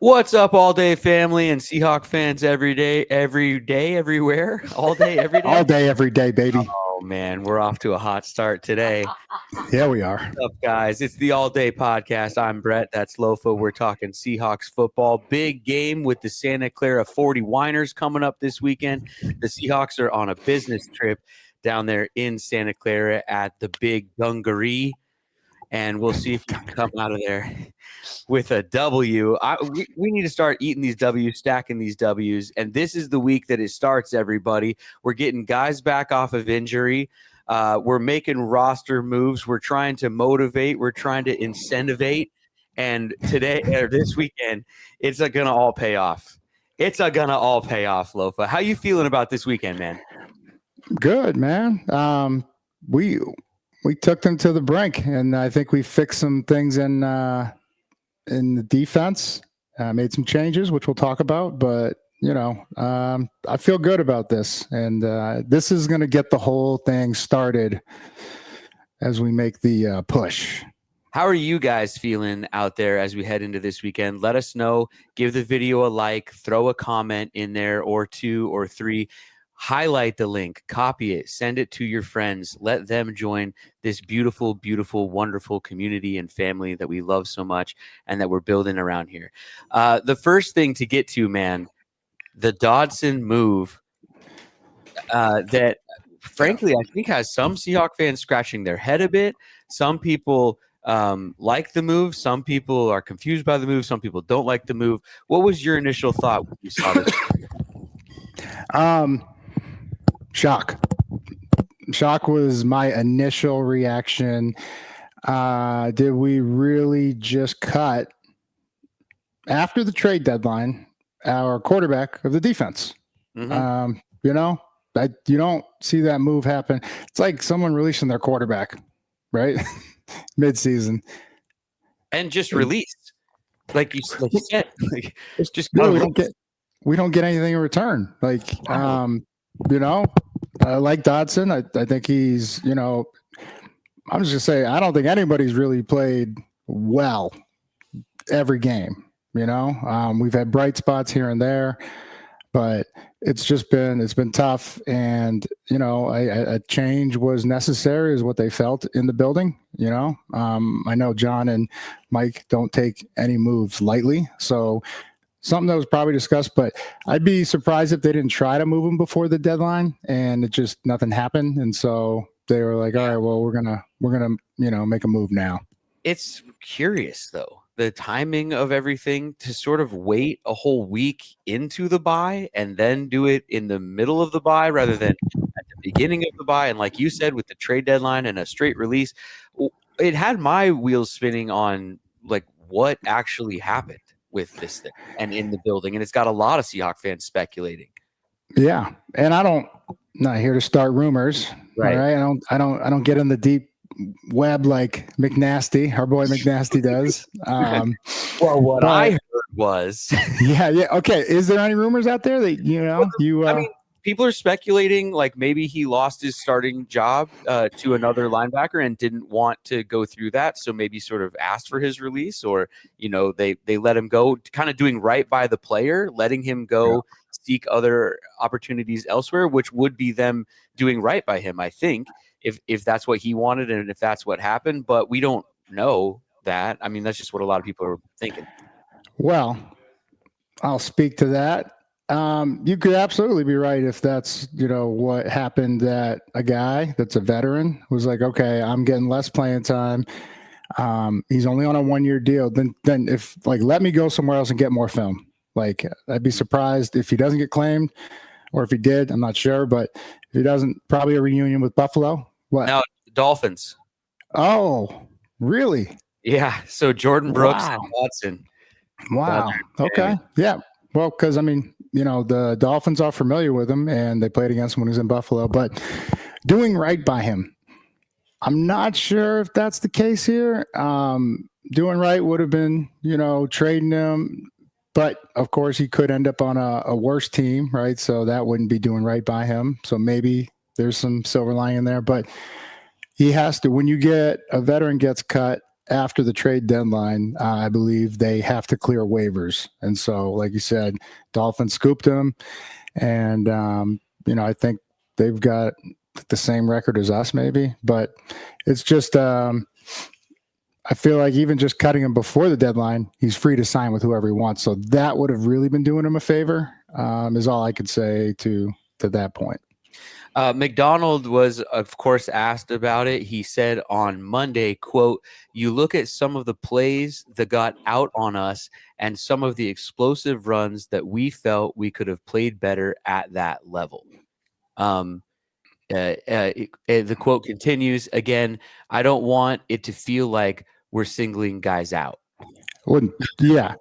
What's up, all day family and Seahawk fans every day, everywhere, all day, every day? All day, every day, baby. Oh, man, we're off to a hot start today. Yeah, we are. What's up, guys? It's the All Day Podcast. I'm Brett. That's Lofa. We're talking Seahawks football. Big game with the Santa Clara 49ers coming up this weekend. The Seahawks are on a business trip down there in Santa Clara at the Big Dungaree, and we'll see if you can come out of there with a W. We need to start eating these W's, stacking these W's, and this is the week that it starts, everybody. We're getting guys back off of injury. We're making roster moves. We're trying to motivate. We're trying to incentivate. And today, or this weekend, it's going to all pay off. It's going to all pay off, Lofa. How you feeling about this weekend, man? Good, man. We took them to the brink, and I think we fixed some things in the defense. Made some changes, which we'll talk about. But I feel good about this, and this is going to get the whole thing started as we make the push. How are you guys feeling out there as we head into this weekend? Let us know. Give the video a like. Throw a comment in there, or 2 or 3. Highlight the link, copy it, send it to your friends. Let them join this beautiful, beautiful, wonderful community and family that we love so much and that we're building around here. The first thing to get to, man, the Dotson move that, frankly, I think has some Seahawk fans scratching their head a bit. Some people like the move. Some people are confused by the move. Some people don't like the move. What was your initial thought when you saw this? Shock was my initial reaction. Did we really just cut, after the trade deadline, our quarterback of the defense? Mm-hmm. You don't see that move happen. It's like someone releasing their quarterback, right? Mid-season. And just released. Like you said. Just we don't get anything in return. I like Dotson. I think he's, I'm just going to say, I don't think anybody's really played well every game. We've had bright spots here and there, but it's been tough. And, a change was necessary is what they felt in the building. I know John and Mike don't take any moves lightly. So something that was probably discussed, but I'd be surprised if they didn't try to move him before the deadline and it just nothing happened. And so they were like, all right, well, we're gonna make a move now. It's curious though, the timing of everything to sort of wait a whole week into the bye and then do it in the middle of the bye rather than at the beginning of the bye. And like you said, with the trade deadline and a straight release, it had my wheels spinning on like what actually happened with this thing and in the building, and it's got a lot of Seahawk fans speculating. Yeah, and I'm not here to start rumors, right? I don't get in the deep web like McNasty, our boy McNasty does. Well, what I heard was, yeah. Okay, is there any rumors out there that I mean, people are speculating like maybe he lost his starting job to another linebacker and didn't want to go through that. So maybe sort of asked for his release, or, they let him go, kind of doing right by the player, letting him go seek other opportunities elsewhere, which would be them doing right by him, I think, if that's what he wanted and if that's what happened. But we don't know that. I mean, that's just what a lot of people are thinking. Well, I'll speak to that. You could absolutely be right if that's, what happened, that a guy that's a veteran was like, okay, I'm getting less playing time. He's only on a 1-year deal. Then if let me go somewhere else and get more film. I'd be surprised if he doesn't get claimed, or if he did, I'm not sure, but if he doesn't, probably a reunion with Buffalo. What? Now, Dolphins. Oh, really? Yeah. So Jordan Brooks and Dotson. Wow. Okay. Yeah. Well, because the Dolphins are familiar with him and they played against him when he was in Buffalo, but doing right by him, I'm not sure if that's the case here. Doing right would have been, trading him, but of course he could end up on a worse team, right? So that wouldn't be doing right by him. So maybe there's some silver lining there, but he has to, when you get a veteran gets cut, after the trade deadline, I believe they have to clear waivers. And so, like you said, Dolphins scooped him. And, I think they've got the same record as us, maybe. But it's just, I feel like even just cutting him before the deadline, he's free to sign with whoever he wants. So that would have really been doing him a favor, is all I could say to that point. McDonald was, of course, asked about it. He said on Monday, quote, "You look at some of the plays that got out on us and some of the explosive runs that we felt we could have played better at that level." The quote continues, again, "I don't want it to feel like we're singling guys out." Yeah.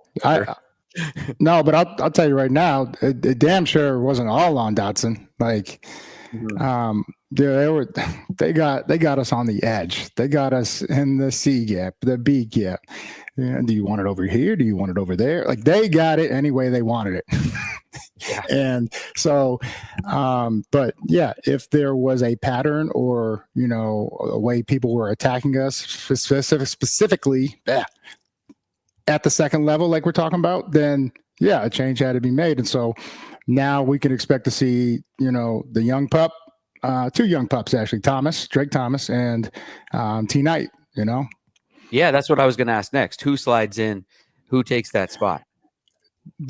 No, but I'll tell you right now, it damn sure wasn't all on Dotson. Like, they got us on the edge. They got us in the C gap, the B gap. Do you want it over here? Do you want it over there? Like, they got it any way they wanted it. Yeah. And so, but yeah, if there was a pattern or, a way people were attacking us specifically at the second level, like we're talking about, then yeah, a change had to be made. And so now we can expect to see, the young pup, two young pups, actually, Drake Thomas and T Knight, Yeah, that's what I was going to ask next. Who slides in? Who takes that spot?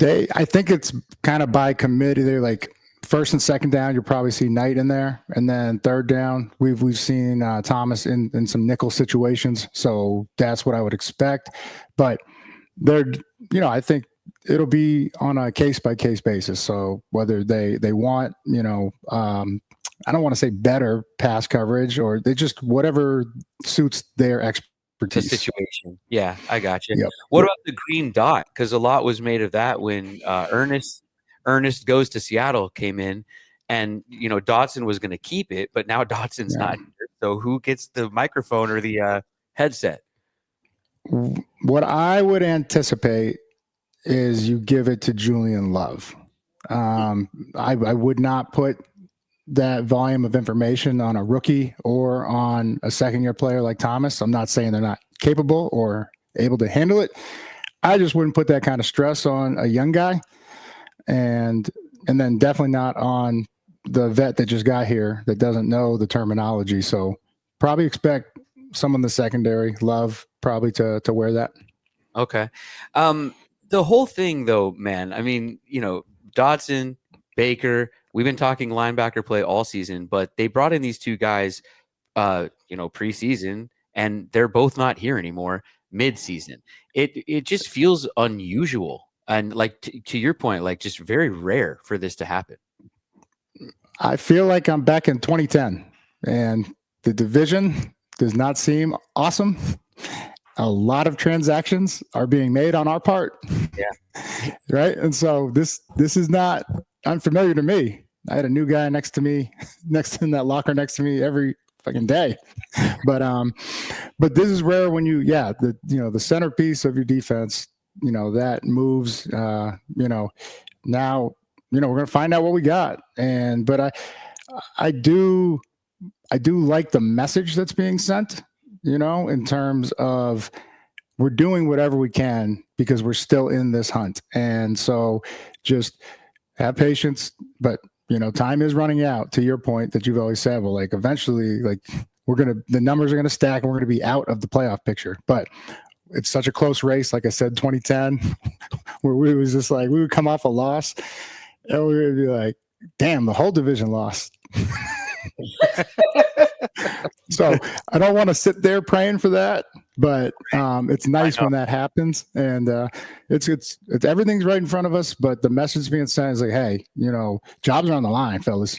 I think it's kind of by committee. They're like first and second down, you'll probably see Knight in there. And then third down, we've seen Thomas in some nickel situations. So that's what I would expect. But I think it'll be on a case by case basis. So whether they want, I don't want to say better pass coverage, or they just whatever suits their expertise. The situation. Yeah, I got you. Yep. What about the green dot? Because a lot was made of that when Ernest Goes to Seattle came in, and Dotson was going to keep it, but now Dotson's not here. So who gets the microphone or the headset? What I would anticipate is you give it to Julian Love. I would not put that volume of information on a rookie or on a second-year player like Thomas. I'm not saying they're not capable or able to handle it. I just wouldn't put that kind of stress on a young guy, and then definitely not on the vet that just got here that doesn't know the terminology. So probably expect someone in the secondary, Love, probably to wear that. Okay. The whole thing, though, man, I mean, Dotson, Baker, we've been talking linebacker play all season, but they brought in these two guys, preseason, and they're both not here anymore mid-season. It just feels unusual. And like to your point, like just very rare for this to happen. I feel like I'm back in 2010 and the division does not seem awesome. A lot of transactions are being made on our part. Yeah. Right. And so this is not unfamiliar to me. I had a new guy next in that locker next to me every fucking day. But this is rare when the centerpiece of your defense, that moves, now, we're going to find out what we got. But I do like the message that's being sent, in terms of we're doing whatever we can because we're still in this hunt. And so just have patience, but time is running out, to your point that you've always said, well, like eventually, like the numbers are going to stack and we're going to be out of the playoff picture. But it's such a close race. Like I said, 2010, where we was just like, we would come off a loss and we would be like, damn, the whole division lost. So I don't want to sit there praying for that, but it's nice when that happens, and it's everything's right in front of us. But the message being sent is like, hey, jobs are on the line, fellas.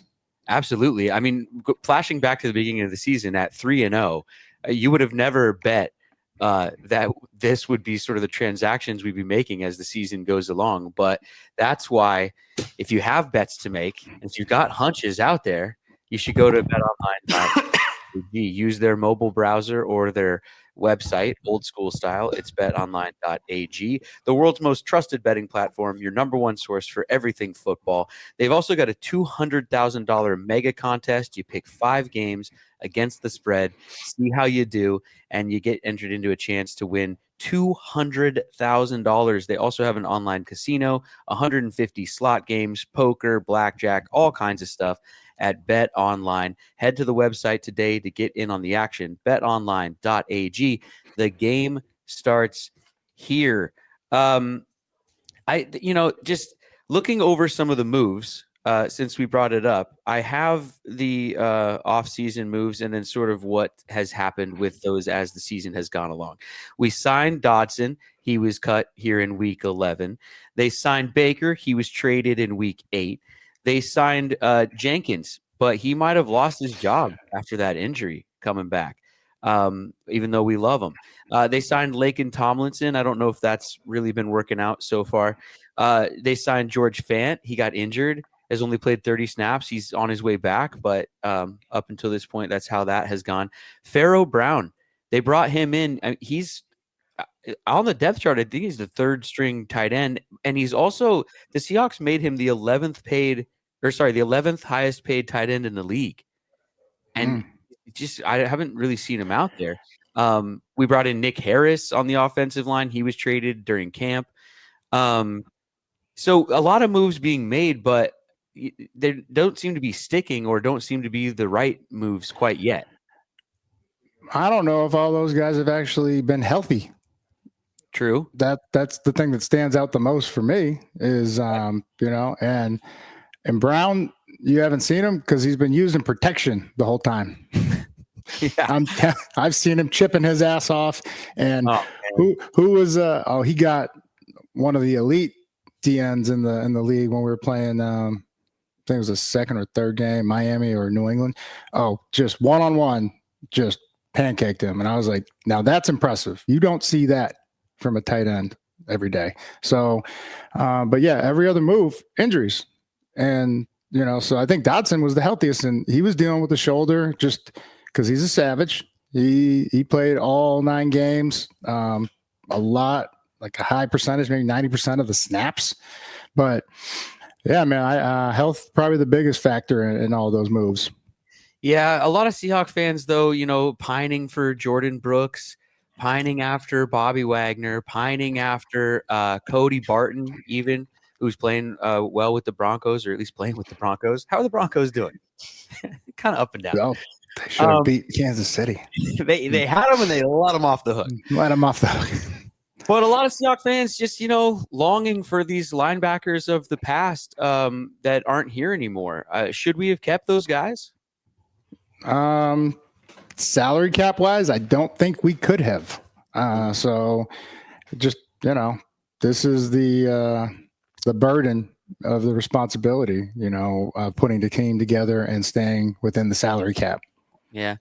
Absolutely. I mean, flashing back to the beginning of the season at 3-0, you would have never bet that this would be sort of the transactions we'd be making as the season goes along. But that's why, if you have bets to make, if you got hunches out there, you should go to BetOnline. Use their mobile browser or their website, old school style. It's betonline.ag, the world's most trusted betting platform, your number one source for everything football. They've also got a $200,000 mega contest. You pick 5 games against the spread, see how you do, and you get entered into a chance to win $200,000. They also have an online casino, 150 slot games, poker, blackjack, all kinds of stuff at Bet Online. Head to the website today to get in on the action. betonline.ag. The game starts here. Just looking over some of the moves since we brought it up, I have the off-season moves and then sort of what has happened with those as the season has gone along. We signed Dotson. He was cut here in week 11. They signed Baker. He was traded in week 8. They signed Jenkins, but he might have lost his job after that injury coming back, even though we love him. They signed Laken Tomlinson. I don't know if that's really been working out so far. They signed George Fant. He got injured, has only played 30 snaps. He's on his way back, but up until this point, that's how that has gone. Pharaoh Brown, they brought him in. He's on the depth chart. I think he's the 3rd string tight end, and he's also the Seahawks made him the 11th highest paid tight end in the league. And I haven't really seen him out there. We brought in Nick Harris on the offensive line. He was traded during camp. So a lot of moves being made, but they don't seem to be sticking or don't seem to be the right moves quite yet. I don't know if all those guys have actually been healthy. True. That's the thing that stands out the most for me is, and Brown, you haven't seen him because he's been using protection the whole time. Yeah. I've seen him chipping his ass off. And who was he got one of the elite DNs in the league when we were playing. I think it was the 2nd or 3rd game, Miami or New England. Oh, just one-on-one, just pancaked him, and I was like, now that's impressive. You don't see that from a tight end every day. So, but yeah, every other move, injuries. And, so I think Dotson was the healthiest, and he was dealing with the shoulder just because he's a savage. He played all 9 games, a lot, like a high percentage, maybe 90% of the snaps. But yeah, man, health probably the biggest factor in all those moves. Yeah, a lot of Seahawks fans, though, pining for Jordan Brooks, pining after Bobby Wagner, pining after Cody Barton, even, who's playing well with the Broncos, or at least playing with the Broncos. How are the Broncos doing? Kind of up and down. Well, they should have beat Kansas City. They had them and they let them off the hook. Let them off the hook. But a lot of Seahawks fans just, longing for these linebackers of the past that aren't here anymore. Should we have kept those guys? Salary cap wise, I don't think we could have. So just, this is the burden of the responsibility, of putting the team together and staying within the salary cap. Yeah.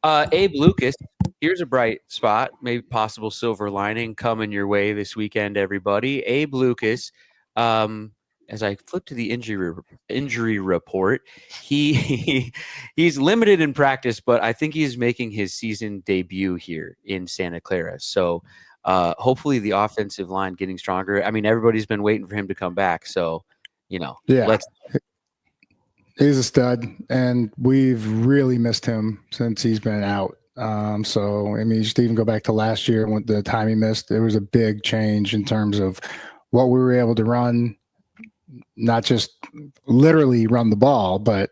Abe Lucas, here's a bright spot, maybe possible silver lining coming your way this weekend, everybody. Abe Lucas, as I flip to the injury report, he's limited in practice, but I think he's making his season debut here in Santa Clara. So hopefully the offensive line getting stronger. I mean, everybody's been waiting for him to come back. So, he's a stud, and we've really missed him since he's been out. So, I mean, just even go back to last year when the time he missed, there was a big change in terms of what we were able to run, not just literally run the ball, but,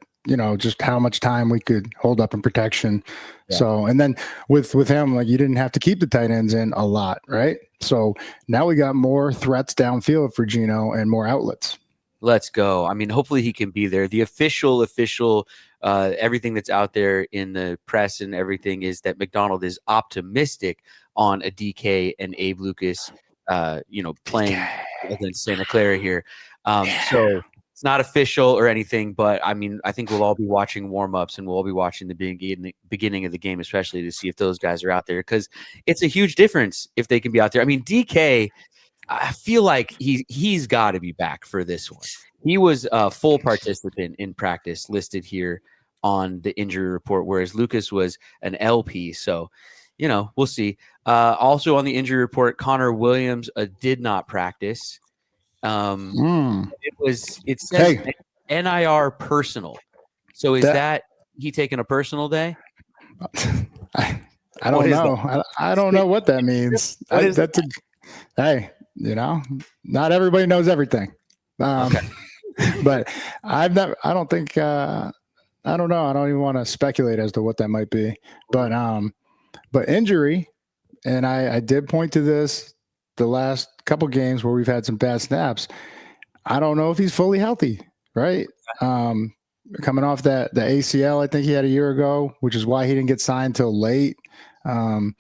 just how much time we could hold up in protection. Yeah. So, and then with him, like, you didn't have to keep the tight ends in a lot, right? So now we got more threats downfield for Geno and more outlets. Let's go. I mean, hopefully he can be there. The official, everything that's out there in the press and everything is that McDonald is optimistic on a DK and Abe Lucas, playing against Santa Clara here. So it's not official or anything, but I mean, I think we'll all be watching warm-ups and we'll all be watching the beginning of the game, especially to see if those guys are out there, because it's a huge difference if they can be out there. I mean, DK, I feel like he's got to be back for this one. He was a full participant in practice listed here on the injury report, whereas Lucas was an LP. So, we'll see. Also on the injury report, Connor Williams did not practice. It says NIR personal. So is that he taking a personal day? I don't know. I don't know what that means. Hey, not everybody knows everything. Okay. But I don't think, I don't know. I don't even want to speculate as to what that might be, but injury. And I did point to this the last couple games where we've had some bad snaps. I don't know if he's fully healthy, right? Coming off the ACL, I think he had a year ago, which is why he didn't get signed till late. And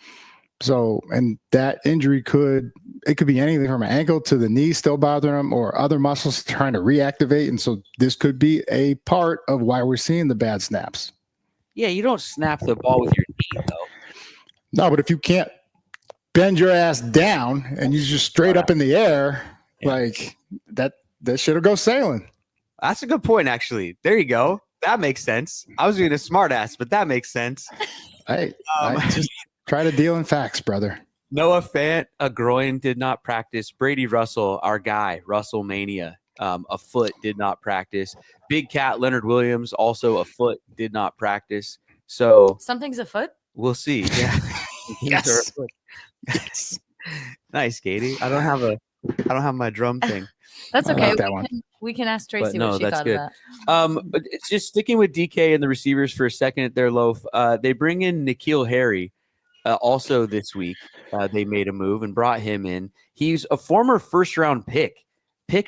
that injury could be anything from an ankle to the knee still bothering him or other muscles trying to reactivate. And so this could be a part of why we're seeing the bad snaps. Yeah, you don't snap the ball with your knee, though. No, but if you can't bend your ass down and you just straight up in the air, like that should have go sailing. That's a good point, actually. There you go. That makes sense. I was being a smart ass, but that makes sense. Hey, I just try to deal in facts, brother. Noah Fant, a groin, did not practice. Brady Russell, our guy, Russell Mania, a foot, did not practice. Big Cat Leonard Williams, also a foot, did not practice. So something's afoot. We'll see. Yeah. Yes. Yes. Nice, Katie. I don't have my drum thing. That's okay. We can ask Tracy what she thought of that. But it's just sticking with DK and the receivers for a second there, Loaf. They bring in N'Keal Harry also this week. They made a move and brought him in. He's a former first-round pick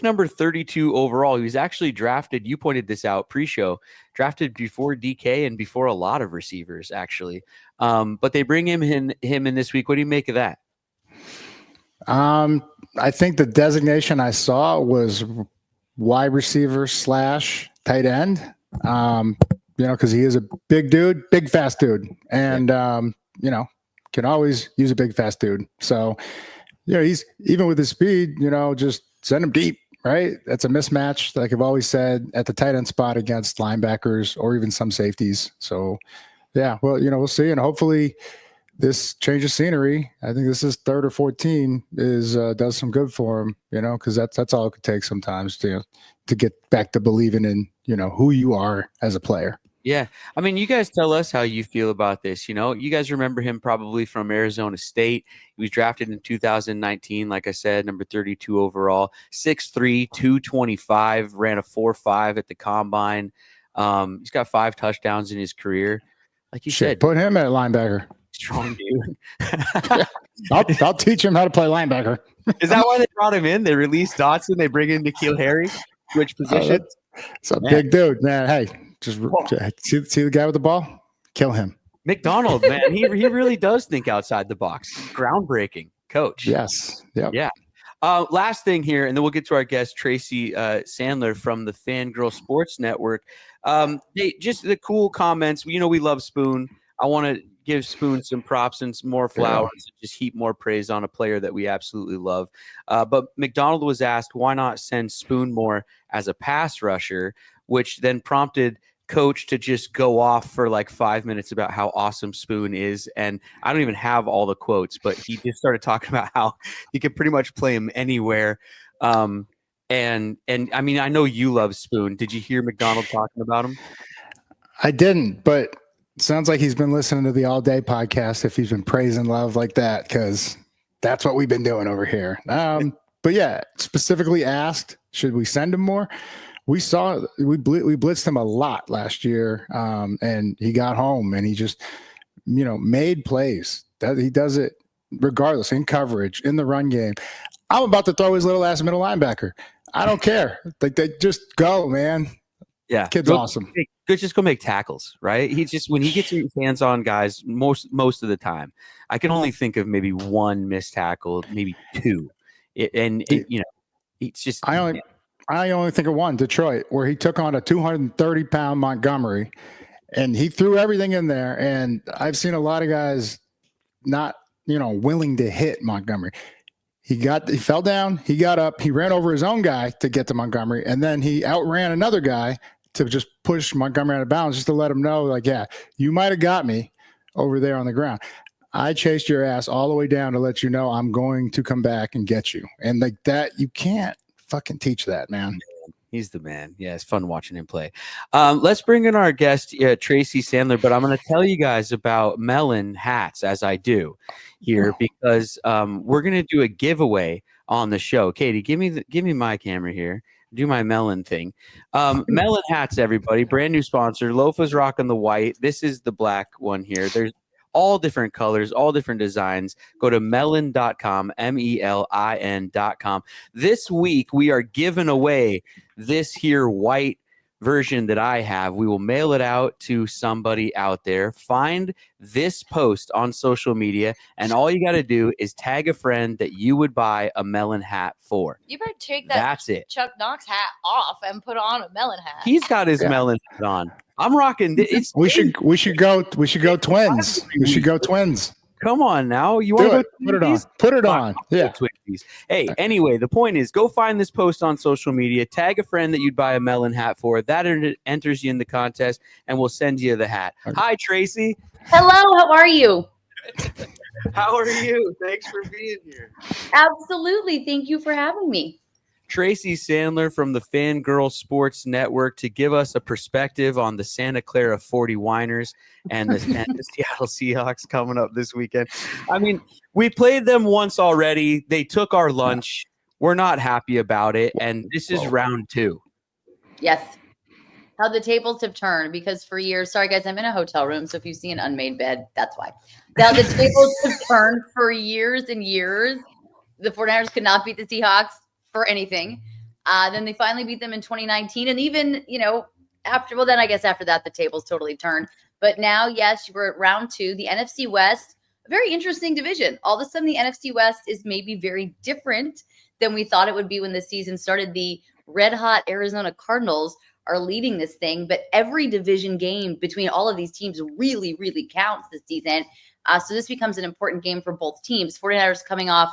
number 32 overall. He was actually drafted, you pointed this out pre-show, drafted before DK and before a lot of receivers, actually. But they bring him in this week. What do you make of that? I think the designation I saw was wide receiver / tight end. Because he is a big dude, big fast dude, and can always use a big fast dude. So, he's even with his speed, just send him deep, right? That's a mismatch, like I've always said, at the tight end spot against linebackers or even some safeties. So, yeah, well, we'll see, and hopefully this change of scenery, I think this is third or 14, does some good for him, because that's all it could take sometimes to get back to believing in, who you are as a player. Yeah. I mean, you guys tell us how you feel about this. You guys remember him probably from Arizona State. He was drafted in 2019, like I said, number 32 overall, 6'3", 225, ran a 4.5 at the combine. He's got 5 touchdowns in his career. Like you said, put him at linebacker. Strong dude. I'll teach him how to play linebacker. Is that why they brought him in? They released Dotson. They bring in N'Keal Harry. Which position? It's a big dude, man. Hey, just see the guy with the ball? Kill him. McDonald, man. He really does think outside the box. Groundbreaking coach. Yes. Yep. Yeah. Last thing here, and then we'll get to our guest, Tracy Sandler from the Fangirl Sports Network. Just the cool comments. We love Spoon. I want to give Spoon some props and some more flowers, and just heap more praise on a player that we absolutely love. But McDonald was asked, why not send Spoon more as a pass rusher, which then prompted Coach to just go off for like 5 minutes about how awesome Spoon is. And I don't even have all the quotes, but he just started talking about how you could pretty much play him anywhere. And I mean, I know you love Spoon. Did you hear McDonald talking about him? I didn't, but sounds like he's been listening to the All Day podcast if he's been praising love like that, because that's what we've been doing over here. But yeah, specifically asked, should we send him more? We blitzed him a lot last year, and he got home and he just, made plays. That he does it regardless, in coverage, in the run game. I'm about to throw his little ass middle linebacker. I don't care. Like, they just go, man. Yeah, kid's awesome. Just go make tackles, right? He just, when he gets his hands on guys, most of the time, I can only think of maybe one missed tackle, maybe two, it's just. I only think of one, Detroit, where he took on a 230-pound Montgomery, and he threw everything in there. And I've seen a lot of guys not, willing to hit Montgomery. He fell down, he got up, he ran over his own guy to get to Montgomery, and then he outran another guy to just push Montgomery out of bounds, just to let him know, like, yeah, you might have got me over there on the ground. I chased your ass all the way down to let you know I'm going to come back and get you. And like that, you can't fucking teach that, man. He's the man. Yeah, it's fun watching him play. Let's bring in our guest, Tracy Sandler, but I'm going to tell you guys about melon hats as I do here because we're going to do a giveaway on the show. Katie, give me my camera here. Do my melon thing. Melon hats, everybody. Brand new sponsor. Lofa's rocking the white. This is the black one here. There's all different colors, all different designs. Go to melon.com, melin.com. This week, we are giving away this here white version that I have. We will mail it out to somebody out there. Find this post on social media, and all you got to do is tag a friend that you would buy a melon hat for. You better take that Chuck Knox hat off and put on a melon hat. He's got his melon hat on. I'm rocking. We should go twins. We should go twins. Come on now. You want to go put it on. Put it on. Yeah. Hey, anyway, the point is go find this post on social media, tag a friend that you'd buy a melon hat for. That enters you in the contest, and we'll send you the hat. Okay. Hi, Tracy. Hello, how are you? How are you? Thanks for being here. Absolutely. Thank you for having me. Tracy Sandler from the Fangirl Sports Network to give us a perspective on the Santa Clara 40 Winers and the Seattle Seahawks coming up this weekend. I mean, we played them once already. They took our lunch. We're not happy about it, and this is round 2. Yes. How the tables have turned, because for years, sorry guys, I'm in a hotel room, so if you see an unmade bed, that's why. Now the tables have turned for years and years. The 49ers could not beat the Seahawks for anything. Then they finally beat them in 2019. And even, after that, the tables totally turned. But now, yes, we're at round 2, the NFC West, a very interesting division. All of a sudden, the NFC West is maybe very different than we thought it would be when the season started. The red-hot Arizona Cardinals are leading this thing, but every division game between all of these teams really, really counts this season. So this becomes an important game for both teams. 49ers coming off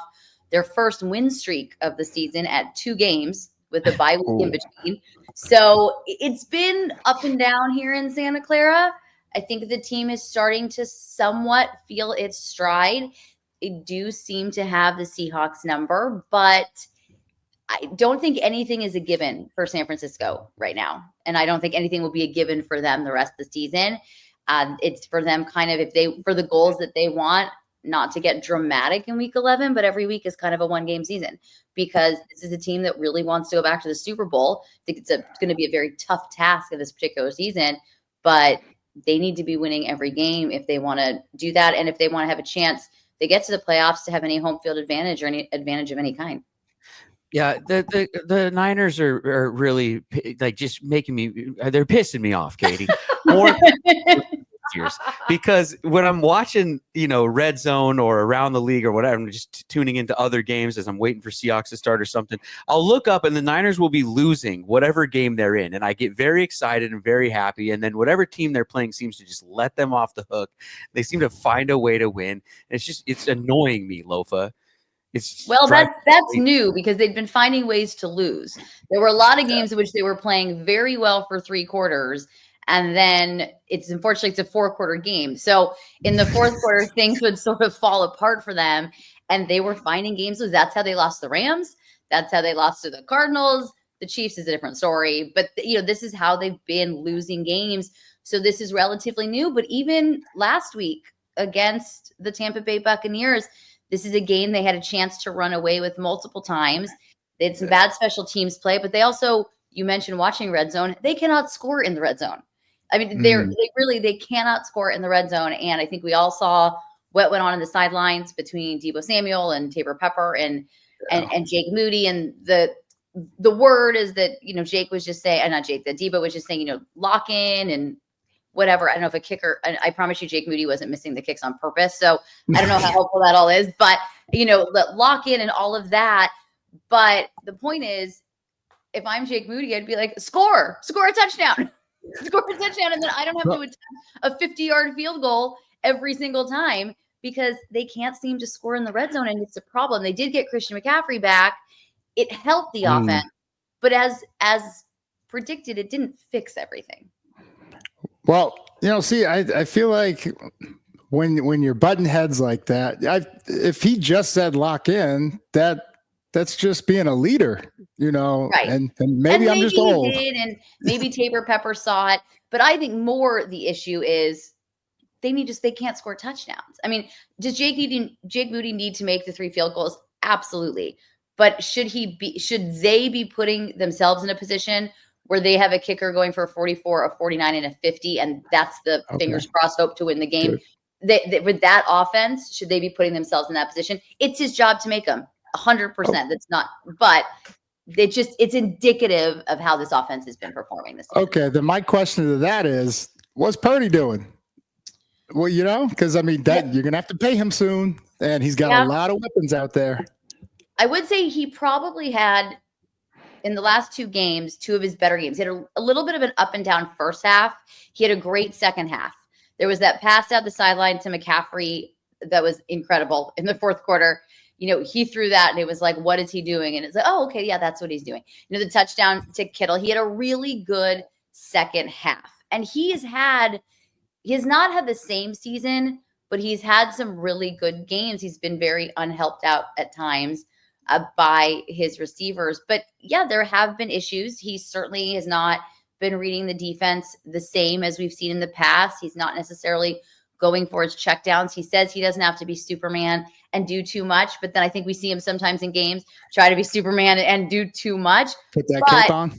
their first win streak of the season at 2 games with a bye week in between. So it's been up and down here in Santa Clara. I think the team is starting to somewhat feel its stride. They do seem to have the Seahawks number, but I don't think anything is a given for San Francisco right now. And I don't think anything will be a given for them the rest of the season. It's for them kind of, for the goals that they want, not to get dramatic in week 11, but every week is kind of a 1-game season, because this is a team that really wants to go back to the Super Bowl. I think it's going to be a very tough task in this particular season, but they need to be winning every game if they want to do that. And if they want to have a chance, they get to the playoffs to have any home field advantage or any advantage of any kind. Yeah, the Niners are really like just making me. They're pissing me off, Katie. More years, because when I'm watching, Red Zone or Around the League or whatever, I'm just tuning into other games as I'm waiting for Seahawks to start or something. I'll look up and the Niners will be losing whatever game they're in, and I get very excited and very happy. And then whatever team they're playing seems to just let them off the hook. They seem to find a way to win. And it's annoying me, Lofa. That's new, because they've been finding ways to lose. There were a lot of games in which they were playing very well for 3 quarters, and then it's a 4-quarter game. So in the 4th quarter, things would sort of fall apart for them, and they were finding games. So that's how they lost the Rams. That's how they lost to the Cardinals. The Chiefs is a different story, but this is how they've been losing games. So this is relatively new. But even last week against the Tampa Bay Buccaneers, this is a game they had a chance to run away with multiple times. They had some bad special teams play, but they also, you mentioned watching Red Zone, they cannot score in the red zone. I mean, they cannot score in the red zone. And I think we all saw what went on in the sidelines between Deebo Samuel and Tabor Pepper and Jake Moody. And the word is that, Jake was just saying, not Jake, that Deebo was just saying, lock in and whatever. I don't know if a kicker, I promise you Jake Moody wasn't missing the kicks on purpose. So I don't know how helpful that all is, but lock in and all of that. But the point is, if I'm Jake Moody, I'd be like, score a touchdown, score a touchdown. And then I don't have to attempt a 50-yard field goal every single time, because they can't seem to score in the red zone. And it's a problem. They did get Christian McCaffrey back. It helped the offense, but as predicted, it didn't fix everything. Well, see, I feel like when you're butting heads like that, if he just said lock in, that's just being a leader, right. and maybe I'm just old. He did, and maybe Tabor Pepper saw it. But I think more the issue is they can't score touchdowns. I mean, does Jake Moody need to make the 3 field goals? Absolutely. But should they be putting themselves in a position where they have a kicker going for a 44, a 49, and a 50, and that's the fingers crossed hope to win the game? With that offense, should they be putting themselves in that position? It's his job to make them 100%. That's not, but it's indicative of how this offense has been performing this season. Okay. Then my question to that is, what's Purdy doing? Well, because you're going to have to pay him soon, and he's got a lot of weapons out there. I would say he probably had, in the last 2 games, 2 of his better games. He had a little bit of an up and down first half. He had a great second half. There was that pass out the sideline to McCaffrey that was incredible in the fourth quarter. He threw that and it was like, what is he doing? And it's like, oh, okay, yeah, that's what he's doing. The touchdown to Kittle. He had a really good second half. And he has not had the same season, but he's had some really good games. He's been very unhelped out at times by his receivers. But yeah, there have been issues. He certainly has not been reading the defense the same as we've seen in the past. He's not necessarily going for his checkdowns. He says he doesn't have to be Superman and do too much, but then I think we see him sometimes in games try to be Superman and do too much. Put that cape on.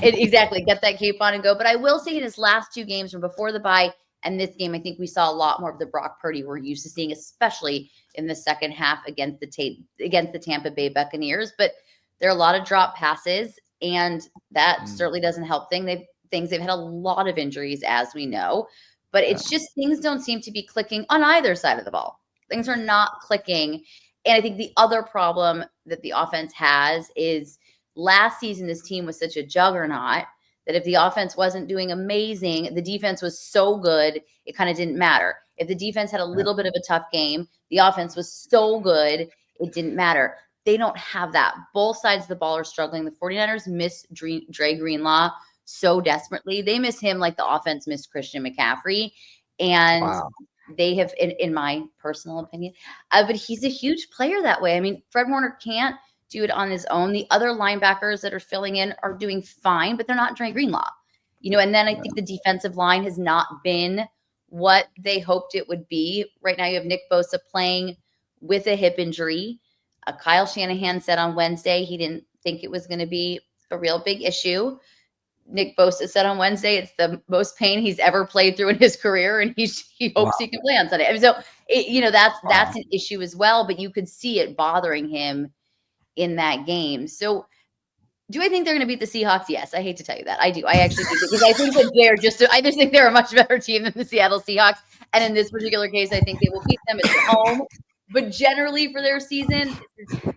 Exactly. Get that cape on and go. But I will say in his last 2 games from before the bye and this game, I think we saw a lot more of the Brock Purdy we're used to seeing, especially in the second half against the Tampa Bay Buccaneers. But there are a lot of drop passes, and that certainly doesn't help things. They've had a lot of injuries, as we know, but it's just things don't seem to be clicking on either side of the ball. Things are not clicking. And I think the other problem that the offense has is last season, this team was such a juggernaut that if the offense wasn't doing amazing, the defense was so good, it kind of didn't matter. If the defense had a little bit of a tough game, the offense was so good, it didn't matter. They don't have that. Both sides of the ball are struggling. The 49ers miss Dre Greenlaw so desperately. They miss him like the offense missed Christian McCaffrey. And they have, in my personal opinion, but he's a huge player that way. I mean, Fred Warner can't do it on his own. The other linebackers that are filling in are doing fine, but they're not Dre Greenlaw. And then I think the defensive line has not been what they hoped it would be. Right now you have Nick Bosa playing with a hip injury. Kyle Shanahan said on Wednesday he didn't think it was going to be a real big issue. Nick Bosa said on Wednesday it's the most pain he's ever played through in his career, and he hopes he can play on Sunday. I mean, so that's an issue as well. But you could see it bothering him in that game. So, do I think they're going to beat the Seahawks? Yes, I hate to tell you that. I do. I actually do, because I think that I just think they're a much better team than the Seattle Seahawks. And in this particular case, I think they will beat them at home. But generally for their season, it's a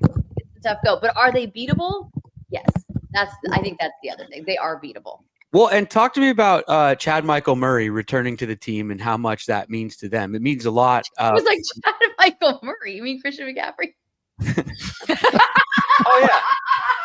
tough go. But are they beatable? Yes. I think that's the other thing. They are beatable. Well, and talk to me about Chad Michael Murray returning to the team and how much that means to them. It means a lot. It was like Chad Michael Murray. You mean Christian McCaffrey? Oh, yeah.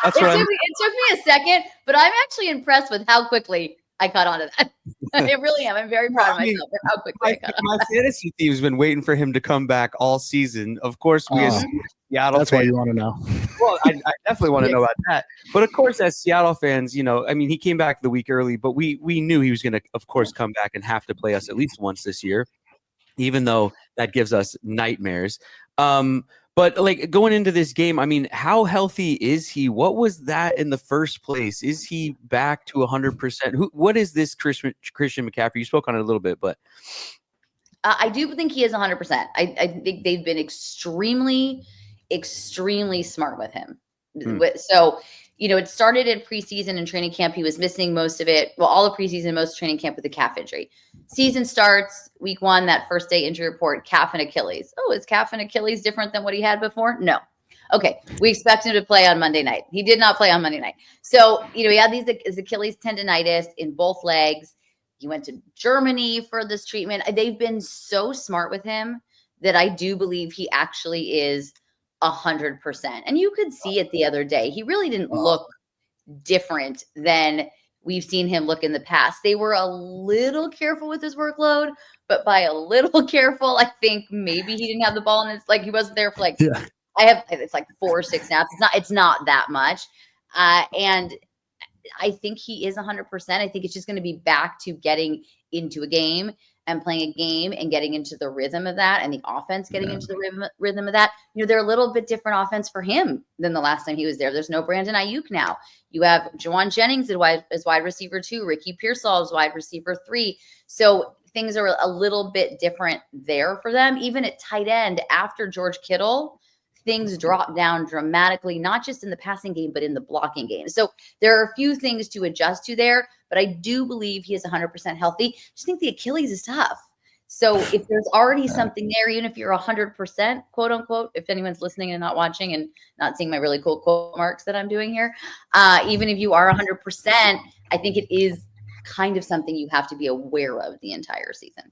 That's right. It took me a second, but I'm actually impressed with how quickly I caught on to that. I really am. I'm very proud of myself for how quickly I caught on. My fantasy team's been waiting for him to come back all season. Of course, we as Seattle that's fans, why you want to know. Well, I definitely want to know about that. But of course, as Seattle fans, I mean, he came back the week early, but we knew he was going to, of course, come back and have to play us at least once this year, even though that gives us nightmares. But like going into this game, I mean, how healthy is he? What was that in the first place? Is he back to 100%? What is this Christian McCaffrey? You spoke on it a little bit, but I do think he is 100%. I think they've been extremely, extremely smart with him. So, it started in preseason and training camp. He was missing most of it. Well, all of preseason, most training camp with a calf injury. Season starts week 1, that first day injury report, calf and Achilles. Oh, is calf and Achilles different than what he had before? No. Okay. We expect him to play on Monday night. He did not play on Monday night. So, he had his Achilles tendonitis in both legs. He went to Germany for this treatment. They've been so smart with him that I do believe he actually is 100%. And you could see it the other day. He really didn't look different than we've seen him look in the past. They were a little careful with his workload, but by a little careful, I think maybe he didn't have the ball in his, like he wasn't there for like, it's like 4 or 6 snaps. It's not that much. And I think he is 100%. I think it's just going to be back to getting into a game and playing a game and getting into the rhythm of that, and the offense getting into the rhythm of that. They're a little bit different offense for him than the last time he was there. There's no Brandon Ayuk now. You have Jawan Jennings as wide receiver 2, Ricky Pearsall as wide receiver 3. So things are a little bit different there for them. Even at tight end, after George Kittle, things drop down dramatically, not just in the passing game, but in the blocking game. So there are a few things to adjust to there, but I do believe he is 100% healthy. I just think the Achilles is tough. So if there's already something there, even if you're 100%, quote unquote, if anyone's listening and not watching and not seeing my really cool quote marks that I'm doing here, even if you are 100%, I think it is kind of something you have to be aware of the entire season.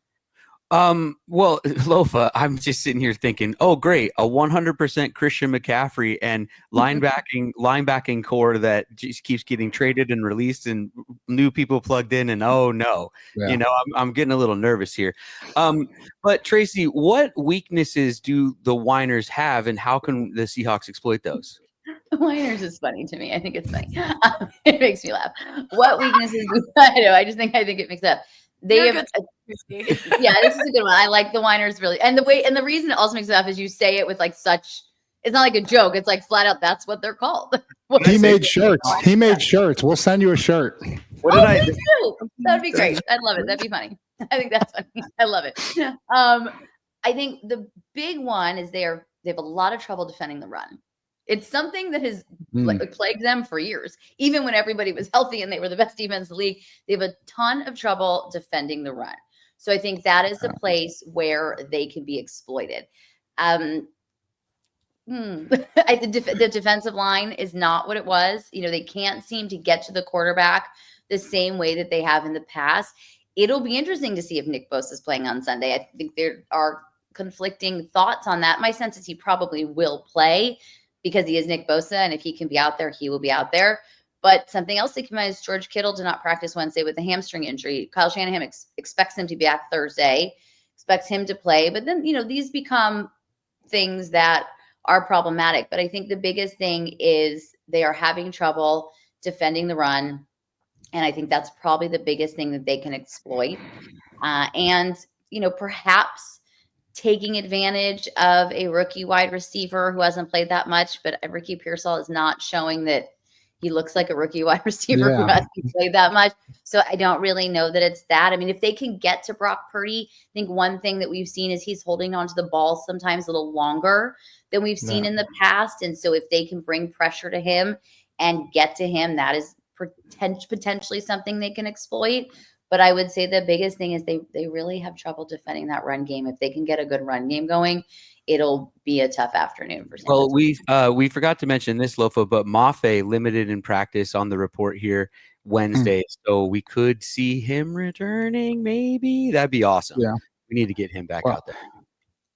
Well, Lofa, I'm just sitting here thinking, oh, great, a 100% Christian McCaffrey and linebacking core that just keeps getting traded and released and new people plugged in, and oh no, I'm getting a little nervous here. But Tracy, what weaknesses do the Whiners have, and how can the Seahawks exploit those? Whiners is funny to me. I think it's funny. It makes me laugh. What weaknesses do I know? I think it makes up. They have, yeah, this is a good one. I like the Whiners really, and the reason it also makes it laugh is you say it with like such. It's not like a joke. It's like flat out. That's what they're called. He made shirts. He made shirts. We'll send you a shirt. What did I do? That'd be great. I'd love it. That'd be funny. I think that's funny. I love it. I think the big one is they have a lot of trouble defending the run. It's something that has plagued them for years. Even when everybody was healthy and they were the best defense in the league, they have a ton of trouble defending the run. So I think that is a place where they can be exploited. The defensive line is not what it was. They can't seem to get to the quarterback the same way that they have in the past. It'll be interesting to see if Nick Bosa is playing on Sunday. I think there are conflicting thoughts on that. My sense is he probably will play, because he is Nick Bosa, and if he can be out there, he will be out there. But something else to keep in mind is George Kittle did not practice Wednesday with a hamstring injury. Kyle Shanahan expects him to be back Thursday, expects him to play. But then, these become things that are problematic. But I think the biggest thing is they are having trouble defending the run. And I think that's probably the biggest thing that they can exploit. And perhaps taking advantage of a rookie wide receiver who hasn't played that much, but Ricky Pearsall is not showing that he looks like a rookie wide receiver who hasn't played that much. So I don't really know that it's that. I mean, if they can get to Brock Purdy, I think one thing that we've seen is he's holding onto the ball sometimes a little longer than we've seen in the past. And so if they can bring pressure to him and get to him, that is potentially something they can exploit. But I would say the biggest thing is they really have trouble defending that run game. If they can get a good run game going, it'll be a tough afternoon for San Francisco. Well, we forgot to mention this, Lofa, but Mafe limited in practice on the report here Wednesday. So we could see him returning, maybe. That'd be awesome. Yeah. We need to get him back out there.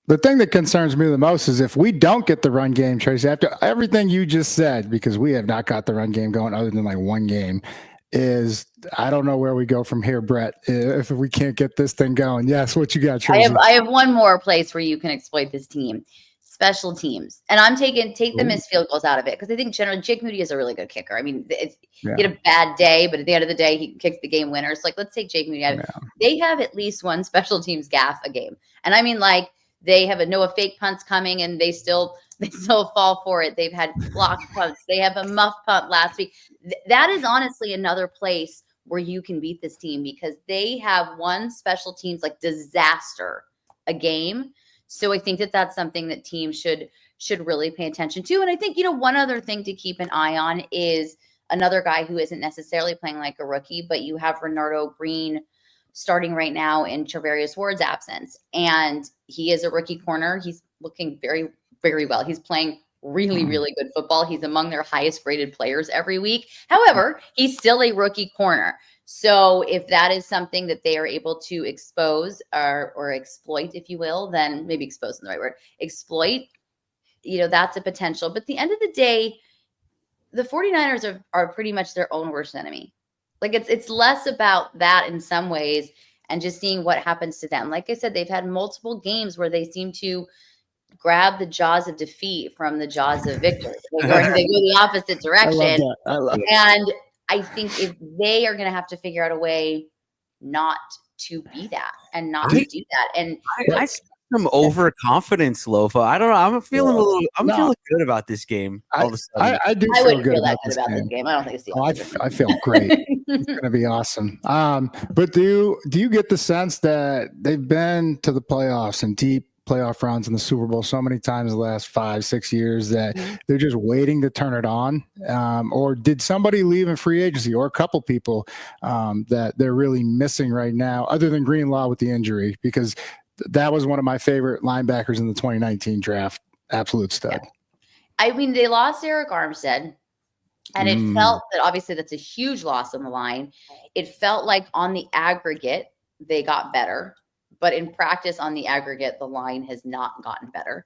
The thing that concerns me the most is if we don't get the run game, Tracy, after everything you just said, because we have not got the run game going other than like one game, is I don't know where we go from here, Brett, if we can't get this thing going. Yes, what you got, Tracy? I have one more place where you can exploit this team. Special teams. And I'm take the missed field goals out of it, because I think generally Jake Moody is a really good kicker. I mean, he had a bad day, but at the end of the day, he kicked the game winner. So let's take Jake Moody out of it. They have at least one special teams gaffe a game. And I mean, they have no fake punts coming, and they still fall for it. They've had block punts. They have a muff punt last week. That is honestly another place where you can beat this team, because they have one special teams disaster a game. So I think that that's something that teams should really pay attention to. And I think, one other thing to keep an eye on is another guy who isn't necessarily playing like a rookie, but you have Renardo Green starting right now in Charvarius Ward's absence. And he is a rookie corner. He's looking very, very well. He's playing really, really good football. He's among their highest graded players every week. However, he's still a rookie corner. So if that is something that they are able to expose or exploit, if you will, then maybe expose isn't the right word, exploit, that's a potential. But at the end of the day, the 49ers are pretty much their own worst enemy. Like it's less about that in some ways and just seeing what happens to them. Like I said, they've had multiple games where they seem to grab the jaws of defeat from the jaws of victory. They go the opposite direction. I love that. And I think if they are going to have to figure out a way not to be that and not to do that. And I see some overconfidence, Lofa. I don't know. I'm feeling feeling good about this game. All of a sudden. I do I feel wouldn't good feel that about good about this game. I don't think it's I feel great. It's going to be awesome. But do you get the sense that they've been to the playoffs and deep playoff runs in the Super Bowl so many times in the last 5-6 years that they're just waiting to turn it on? Or did somebody leave in free agency, or a couple people that they're really missing right now, other than Greenlaw with the injury? Because that was one of my favorite linebackers in the 2019 draft. Absolute stud. Yeah. I mean, they lost Eric Armstead, and it felt that obviously that's a huge loss on the line. It felt like on the aggregate, they got better. But in practice, on the aggregate, the line has not gotten better.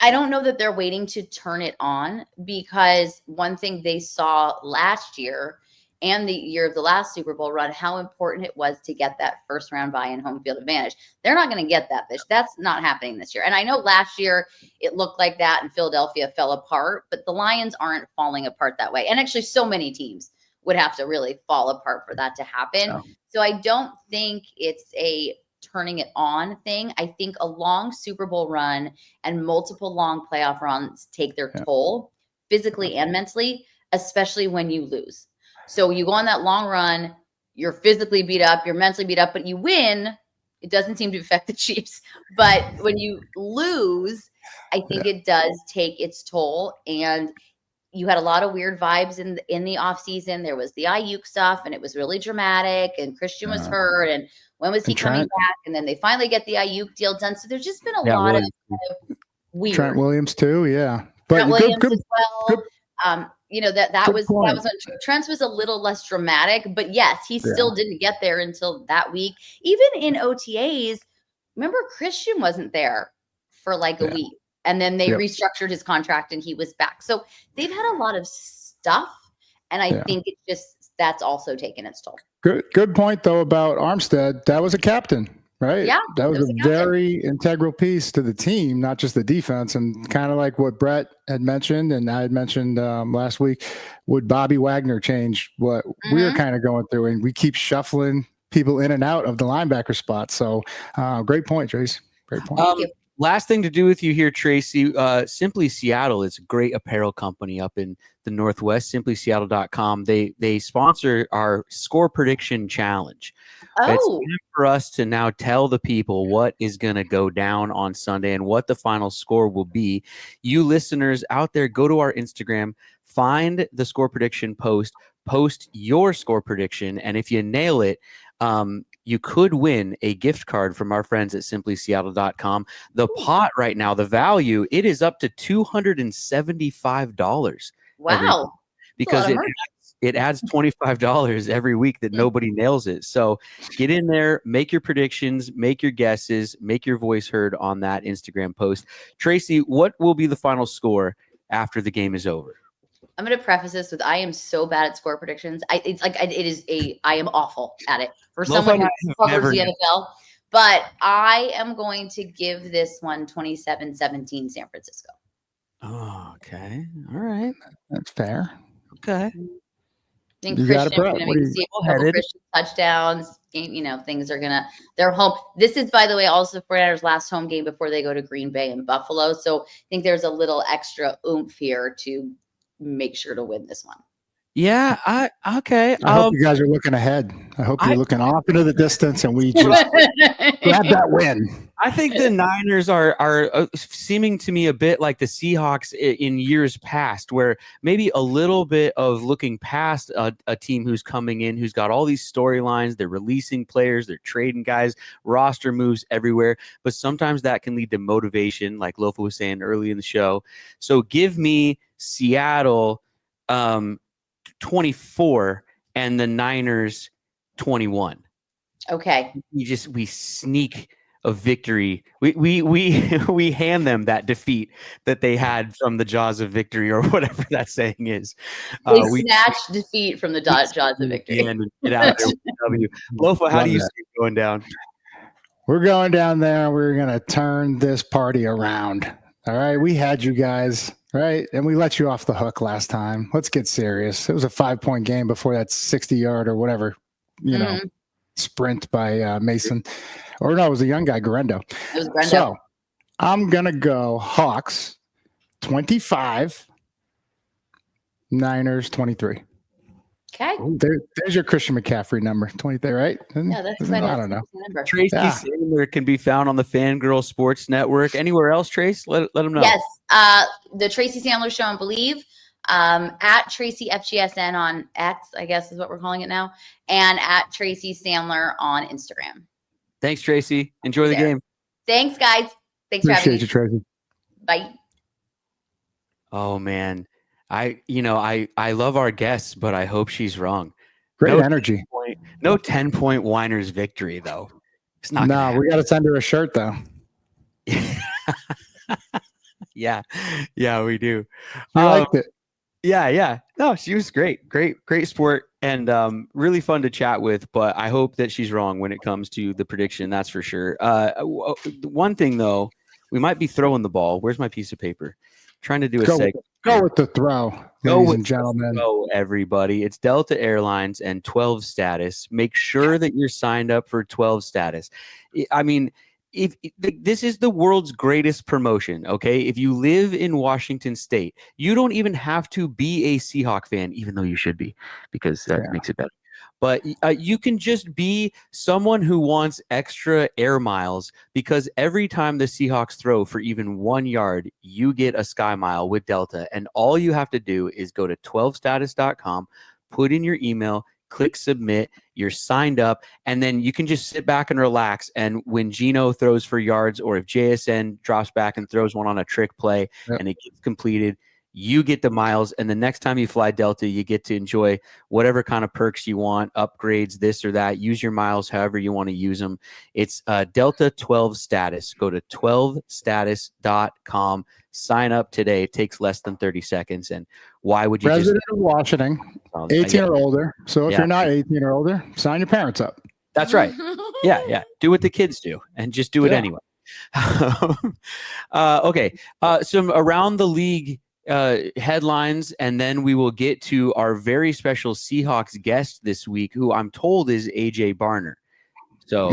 I don't know that they're waiting to turn it on, because one thing they saw last year and the year of the last Super Bowl run, how important it was to get that first round bye and home field advantage. They're not going to get that. That's not happening this year. And I know last year it looked like that and Philadelphia fell apart, but the Lions aren't falling apart that way. And actually so many teams would have to really fall apart for that to happen. Oh. So I don't think it's a turning it on thing. I think a long Super Bowl run and multiple long playoff runs take their toll physically and mentally, especially when you lose. So you go on that long run, you're physically beat up, you're mentally beat up, but you win. It doesn't seem to affect the Chiefs. But when you lose, I think it does take its toll. And you had a lot of weird vibes in the offseason. There was the Ayuk stuff, and it was really dramatic, and Christian was hurt, and when was he coming back? And then they finally get the Ayuk deal done. So there's just been a lot of weird. Trent Williams too, yeah. But Trent Williams as well. That was when Trent's was a little less dramatic, but yes, he still didn't get there until that week. Even in OTAs, remember Christian wasn't there for like a week. And then they restructured his contract and he was back. So they've had a lot of stuff. And I think that's also taken its toll. Good point, though, about Armstead. That was a captain, right? Yeah. That was a very integral piece to the team, not just the defense. And kind of like what Brett had mentioned and I had mentioned last week, would Bobby Wagner change what we're kind of going through? And we keep shuffling people in and out of the linebacker spot. So great point, Trace. Great point. Thank you. Last thing to do with you here, Tracy, Simply Seattle is a great apparel company up in the Northwest, simplyseattle.com. They sponsor our score prediction challenge. It's time for us to now tell the people what is going to go down on Sunday and what the final score will be. You listeners out there, go to our Instagram, find the score prediction post your score prediction, and if you nail it, you could win a gift card from our friends at simplyseattle.com. The pot right now, the value, it is up to $275. Wow. Because it adds $25 every week that nobody nails it. So get in there, make your predictions, make your guesses, make your voice heard on that Instagram post. Tracy, what will be the final score after the game is over? I'm going to preface this with I am so bad at score predictions. I am awful at it for someone who covers the NFL. But I am going to give this one 27-17 San Francisco. Oh, okay. All right. That's fair. Okay. I think Christian's going to see a couple Christian touchdowns. Things are they're home. This is, by the way, also 49ers' last home game before they go to Green Bay and Buffalo. So I think there's a little extra oomph here to make sure to win this one. Yeah, okay. I hope you guys are looking ahead. I hope you're looking off into the distance and we just grab that win. I think the Niners are seeming to me a bit like the Seahawks in years past, where maybe a little bit of looking past a team who's coming in, who's got all these storylines. They're releasing players, they're trading guys, roster moves everywhere. But sometimes that can lead to motivation, like Lofa was saying early in the show. So give me Seattle 24 and the Niners 21. Okay. We sneak of victory. We hand them that defeat that they had from the jaws of victory, or whatever that saying is. They snatched defeat from the jaws of victory. And get out of there with W. Lofa, how do you see it going down? We're going down there. We're going to turn this party around. All right. We had you guys, right? And we let you off the hook last time. Let's get serious. It was a 5-point game before that 60-yard or whatever, sprint by Mason. Or no, it was a young guy, Garendo. It was Garendo. So I'm going to go Hawks 25, Niners 23. Okay. There's your Christian McCaffrey number, 23, right? Yeah, that's my I don't know. number. Tracy Sandler can be found on the Fangirl Sports Network. Anywhere else, Trace? Let them know. Yes. The Tracy Sandler Show on Believe, at Tracy FGSN on X, I guess is what we're calling it now, and at Tracy Sandler on Instagram. Thanks, Tracy. Enjoy the game. Thanks, guys. Thanks for having me. Appreciate you, Tracy. Bye. Oh, man. I love our guests, but I hope she's wrong. Great energy. No 10-point Winers victory, though. It's not. No, we got to send her a shirt, though. Yeah, we do. I liked it. Yeah. No, she was great sport, and really fun to chat with. But I hope that she's wrong when it comes to the prediction. That's for sure. One thing though, we might be throwing the ball. Where's my piece of paper? Trying to do a segment. Go with the throw, ladies and gentlemen. Go, everybody. It's Delta Airlines and 12 status. Make sure that you're signed up for 12 status. I mean, this is the world's greatest promotion, okay? If you live in Washington State, you don't even have to be a Seahawk fan, even though you should be, because that makes it better. But you can just be someone who wants extra air miles, because every time the Seahawks throw for even 1 yard, you get a Sky Mile with Delta. And all you have to do is go to 12status.com, put in your email, click submit, you're signed up, and then you can just sit back and relax. And when Geno throws for yards, or if JSN drops back and throws one on a trick play and it gets completed, you get the miles. And the next time you fly Delta, you get to enjoy whatever kind of perks you want, upgrades, this or that. Use your miles however you want to use them. It's Delta 12 status. Go to 12status.com. Sign up today. It takes less than 30 seconds. And why would you Resident of Washington, 18 or older. So if you're not 18 or older, sign your parents up. That's right. Yeah. Do what the kids do and just do it anyway. Okay. Some around the league headlines, and then we will get to our very special Seahawks guest this week, who I'm told is A.J. Barner. So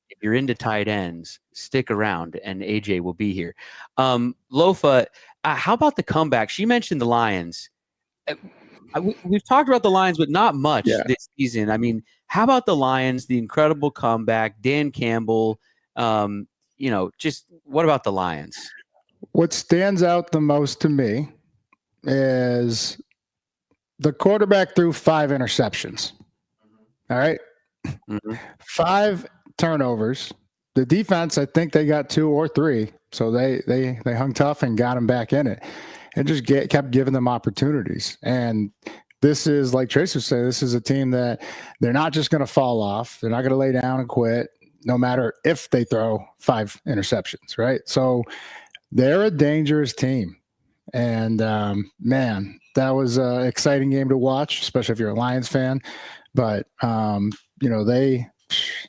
if you're into tight ends, stick around and A.J. will be here. Lofa, how about the comeback? She mentioned the Lions. We've talked about the Lions, but not much this season. I mean, how about the Lions, the incredible comeback, Dan Campbell, just what about the Lions? What stands out the most to me is the quarterback threw 5 interceptions. All right. 5 turnovers. The defense, I think they got 2 or 3. So they hung tough and got them back in it, and just kept giving them opportunities. And this is, like Tracy was saying, this is a team that they're not just going to fall off. They're not going to lay down and quit, no matter if they throw 5 interceptions, right? So they're a dangerous team. And, man, that was an exciting game to watch, especially if you're a Lions fan. But, they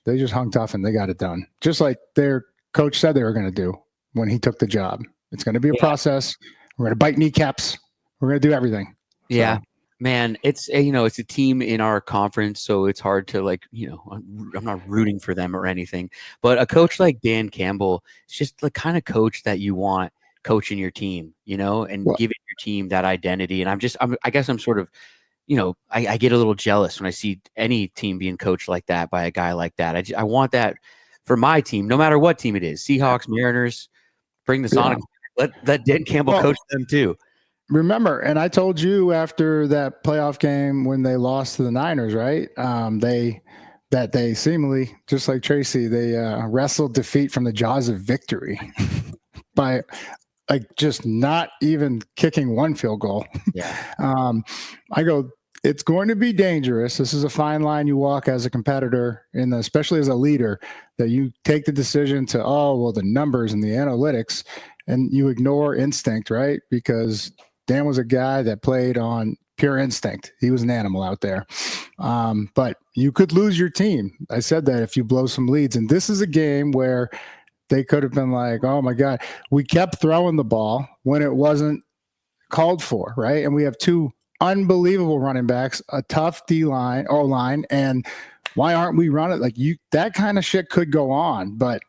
just hung tough and they got it done, just like their coach said they were going to do when he took the job. It's going to be a process. We're going to bite kneecaps. We're going to do everything. Yeah. So, man, it's a team in our conference, so it's hard to I'm not rooting for them or anything. But a coach like Dan Campbell is just the kind of coach that you want coaching your team, and giving your team that identity. And I guess I'm sort of, I get a little jealous when I see any team being coached like that by a guy like that. I want that for my team, no matter what team it is. Seahawks, Mariners, bring the Sonic. Let Dan Campbell coach them too. Remember, and I told you after that playoff game when they lost to the Niners, right? They seemingly, just like Tracy, they wrestled defeat from the jaws of victory by just not even kicking 1 field goal. Yeah. I go, it's going to be dangerous. This is a fine line you walk as a competitor, and especially as a leader, that you take the decision to, the numbers and the analytics, and you ignore instinct, right? Because Dan was a guy that played on pure instinct. He was an animal out there. But you could lose your team. I said that if you blow some leads. And this is a game where they could have been like, oh my God, we kept throwing the ball when it wasn't called for, right? And we have two unbelievable running backs, a tough D-line, O-line, and why aren't we running? Like, that kind of shit could go on. But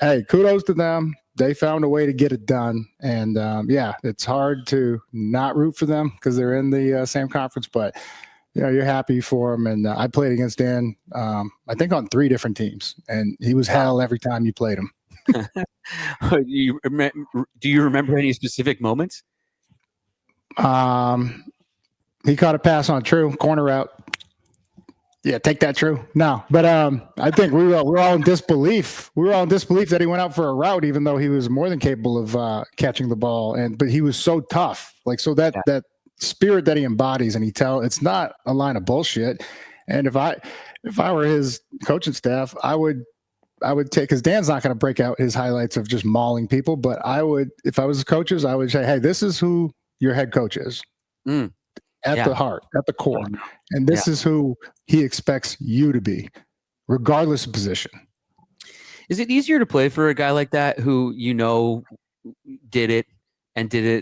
hey, kudos to them. They found a way to get it done. And it's hard to not root for them because they're in the same conference, but you're happy for them. And I played against Dan, I think on 3 different teams, and he was hell every time you played him. Do you remember any specific moments? He caught a pass on True, corner route. Yeah, take that, True. No, but I think we were all in disbelief. We were all in disbelief that he went out for a route, even though he was more than capable of catching the ball. But he was so tough, that spirit that he embodies, and it's not a line of bullshit. And if I were his coaching staff, I would take, because Dan's not going to break out his highlights of just mauling people, but I would, if I was the coaches, I would say, hey, this is who your head coach is. At the heart, at the core. And this is who he expects you to be, regardless of position. Is it easier to play for a guy like that who, did it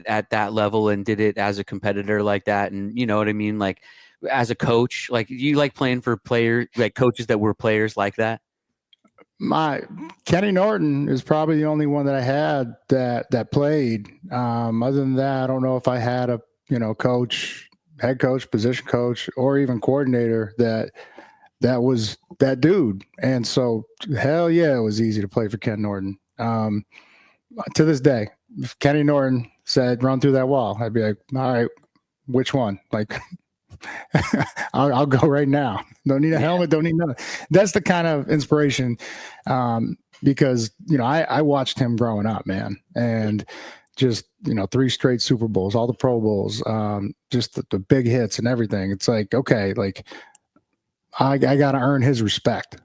at that level and did it as a competitor like that? And you know what I mean? Like, as a coach, like, you like playing for players, like coaches that were players like that? Kenny Norton is probably the only one that I had that played. Other than that, I don't know if I had a, coach, head coach, position coach, or even coordinator that was that dude. And so, hell yeah, it was easy to play for Ken Norton. To this day, if Kenny Norton said, run through that wall, I'd be like, all right, which one? Like, I'll go right now. Don't need a helmet, don't need nothing. That's the kind of inspiration, because, I watched him growing up, man. And just, 3 straight Super Bowls, all the Pro Bowls, just the big hits and everything. It's like, okay, like, I got to earn his respect.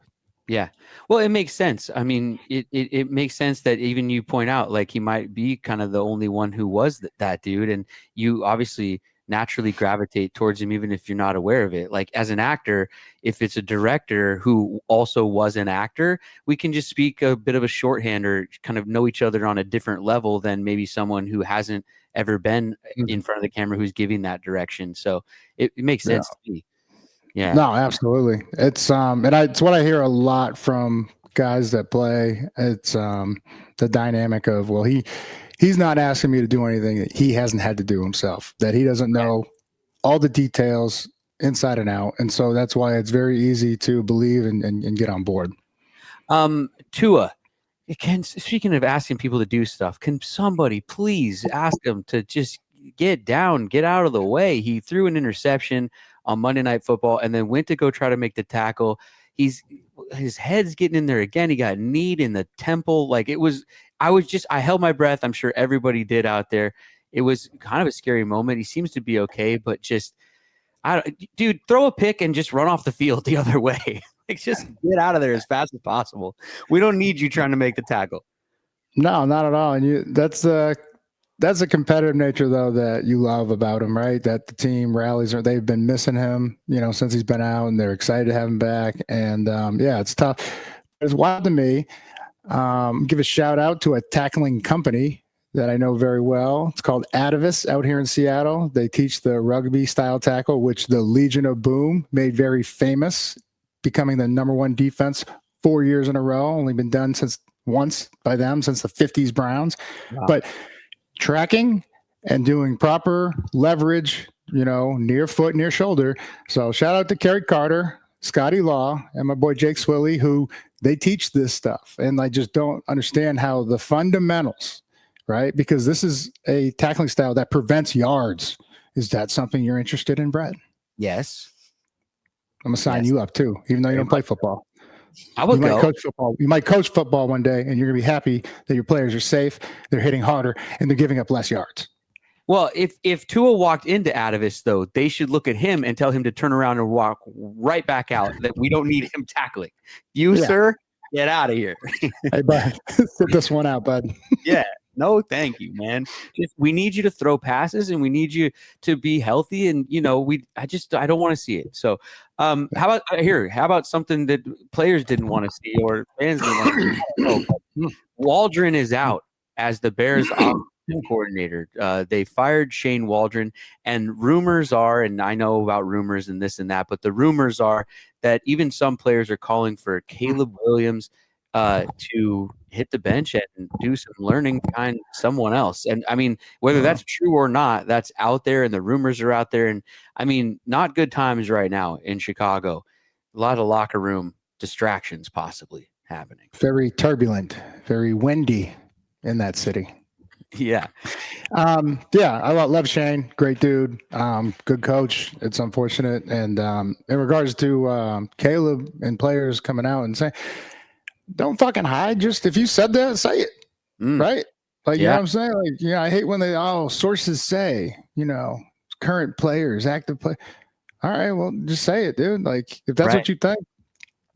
Yeah. Well, it makes sense. I mean, it makes sense that even you point out, like, he might be kind of the only one who was that dude. And you obviously naturally gravitate towards him, even if you're not aware of it. Like, as an actor, if it's a director who also was an actor, we can just speak a bit of a shorthand or kind of know each other on a different level than maybe someone who hasn't ever been in front of the camera who's giving that direction. So it makes sense to me. Yeah. No, absolutely. It's it's what I hear a lot from guys that play. It's the dynamic of, well, he's not asking me to do anything that he hasn't had to do himself, that he doesn't know all the details inside and out. And so that's why it's very easy to believe and get on board. Tua, speaking of asking people to do stuff, can somebody please ask him to just get down, get out of the way? He threw an interception on Monday Night Football and then went to go try to make the tackle. His head's getting in there again. He got kneed in the temple. Like, I held my breath. I'm sure everybody did out there. It was kind of a scary moment. He seems to be okay, but dude, throw a pick and just run off the field the other way. Like, just get out of there as fast as possible. We don't need you trying to make the tackle. No, not at all. And that's a competitive nature, though, that you love about him, right? That the team rallies, or they've been missing him, since he's been out, and they're excited to have him back. And it's tough. It's wild to me. Give a shout out to a tackling company that I know very well. It's called Atavis out here in Seattle. They teach the rugby style tackle, which the Legion of Boom made very famous, becoming the #1 defense 4 years in a row. Only been done once by them since the 50s Browns. Wow. But tracking and doing proper leverage, near foot, near shoulder. So shout out to Kerry Carter, Scotty Law, and my boy Jake Swilly, who they teach this stuff. And I just don't understand how the fundamentals, right? Because this is a tackling style that prevents yards. Is that something you're interested in, Brett? Yes. I'm going to sign you up too, even though you don't play football. I would go. Coach football. You might coach football one day, and you're going to be happy that your players are safe, they're hitting harder, and they're giving up less yards. Well, if Tua walked into Atavis, though, they should look at him and tell him to turn around and walk right back out, that we don't need him tackling. You, sir, get out of here. Hey, bud, sit this one out, bud. Yeah. No, thank you, man. We need you to throw passes, and we need you to be healthy. And I don't want to see it. So, how about something that players didn't want to see or fans didn't want to see? Waldron is out as the Bears offensive coordinator. They fired Shane Waldron, and rumors are, and I know about rumors and this and that, but the rumors are that even some players are calling for Caleb Williams to hit the bench and do some learning behind someone else. And I mean, whether that's true or not, that's out there, and the rumors are out there. And I mean, not good times right now in Chicago. A lot of locker room distractions possibly happening. Very turbulent, very windy in that city. Yeah. I love Shane. Great dude. Good coach. It's unfortunate. And in regards to Caleb and players coming out and saying, don't fucking hide. Just if you said that, say it. Right? Like, you know what I'm saying? Like, I hate when sources say, current players, active play. All right, well, just say it, dude. Like, if that's what you think.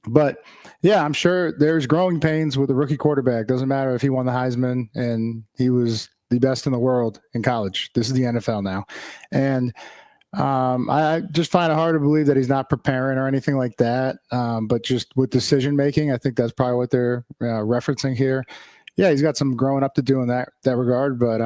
But yeah, I'm sure there's growing pains with a rookie quarterback. Doesn't matter if he won the Heisman and he was the best in the world in college. This is the NFL now. And I just find it hard to believe that he's not preparing or anything like that. But just with decision making, I think that's probably what they're referencing here. Yeah, he's got some growing up to do in that regard. But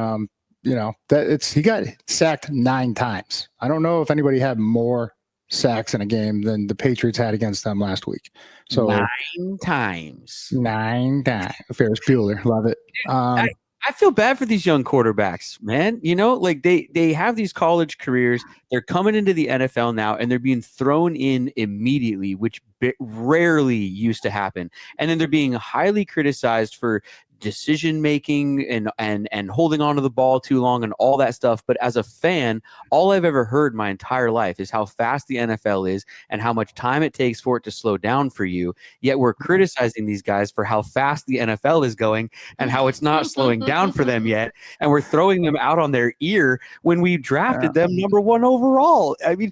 he got sacked 9 times. I don't know if anybody had more sacks in a game than the Patriots had against them last week. So 9 times. 9 times. Ferris Bueller, love it. I feel bad for these young quarterbacks, man. Like they have these college careers. They're coming into the NFL now, and they're being thrown in immediately, which rarely used to happen. And then they're being highly criticized for decision making and holding on to the ball too long and all that stuff. But as a fan, all I've ever heard my entire life is how fast the NFL is and how much time it takes for it to slow down for you. Yet we're criticizing these guys for how fast the NFL is going and how it's not slowing down for them yet. And we're throwing them out on their ear when we drafted them number 1 overall. I mean,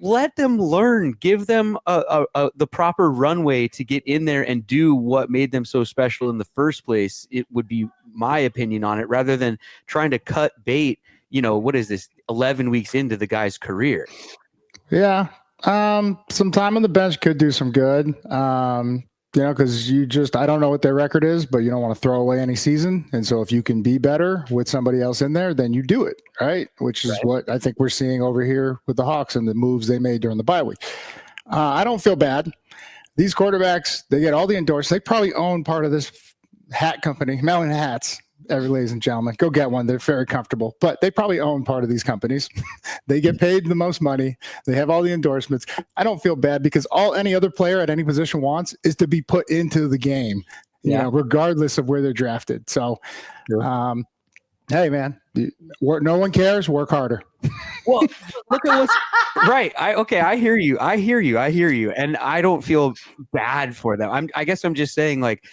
let them learn, give them the proper runway to get in there and do what made them so special in the first place. It would be my opinion on it, rather than trying to cut bait, what is this, 11 weeks into the guy's career? Yeah. Some time on the bench could do some good. Because I don't know what their record is, but you don't want to throw away any season. And so if you can be better with somebody else in there, then you do it, right? Which is what I think we're seeing over here with the Hawks and the moves they made during the bye week. I don't feel bad. These quarterbacks, they get all the endorsements. They probably own part of this hat company, Mountain Hats. Ladies and gentlemen, go get one. They're very comfortable, but they probably own part of these companies. They get paid the most money. They have all the endorsements. I don't feel bad because all any other player at any position wants is to be put into the game, regardless of where they're drafted. So, hey, man, no one cares. Work harder. Well, look at what's right. I hear you. And I don't feel bad for them. I guess I'm just saying, like,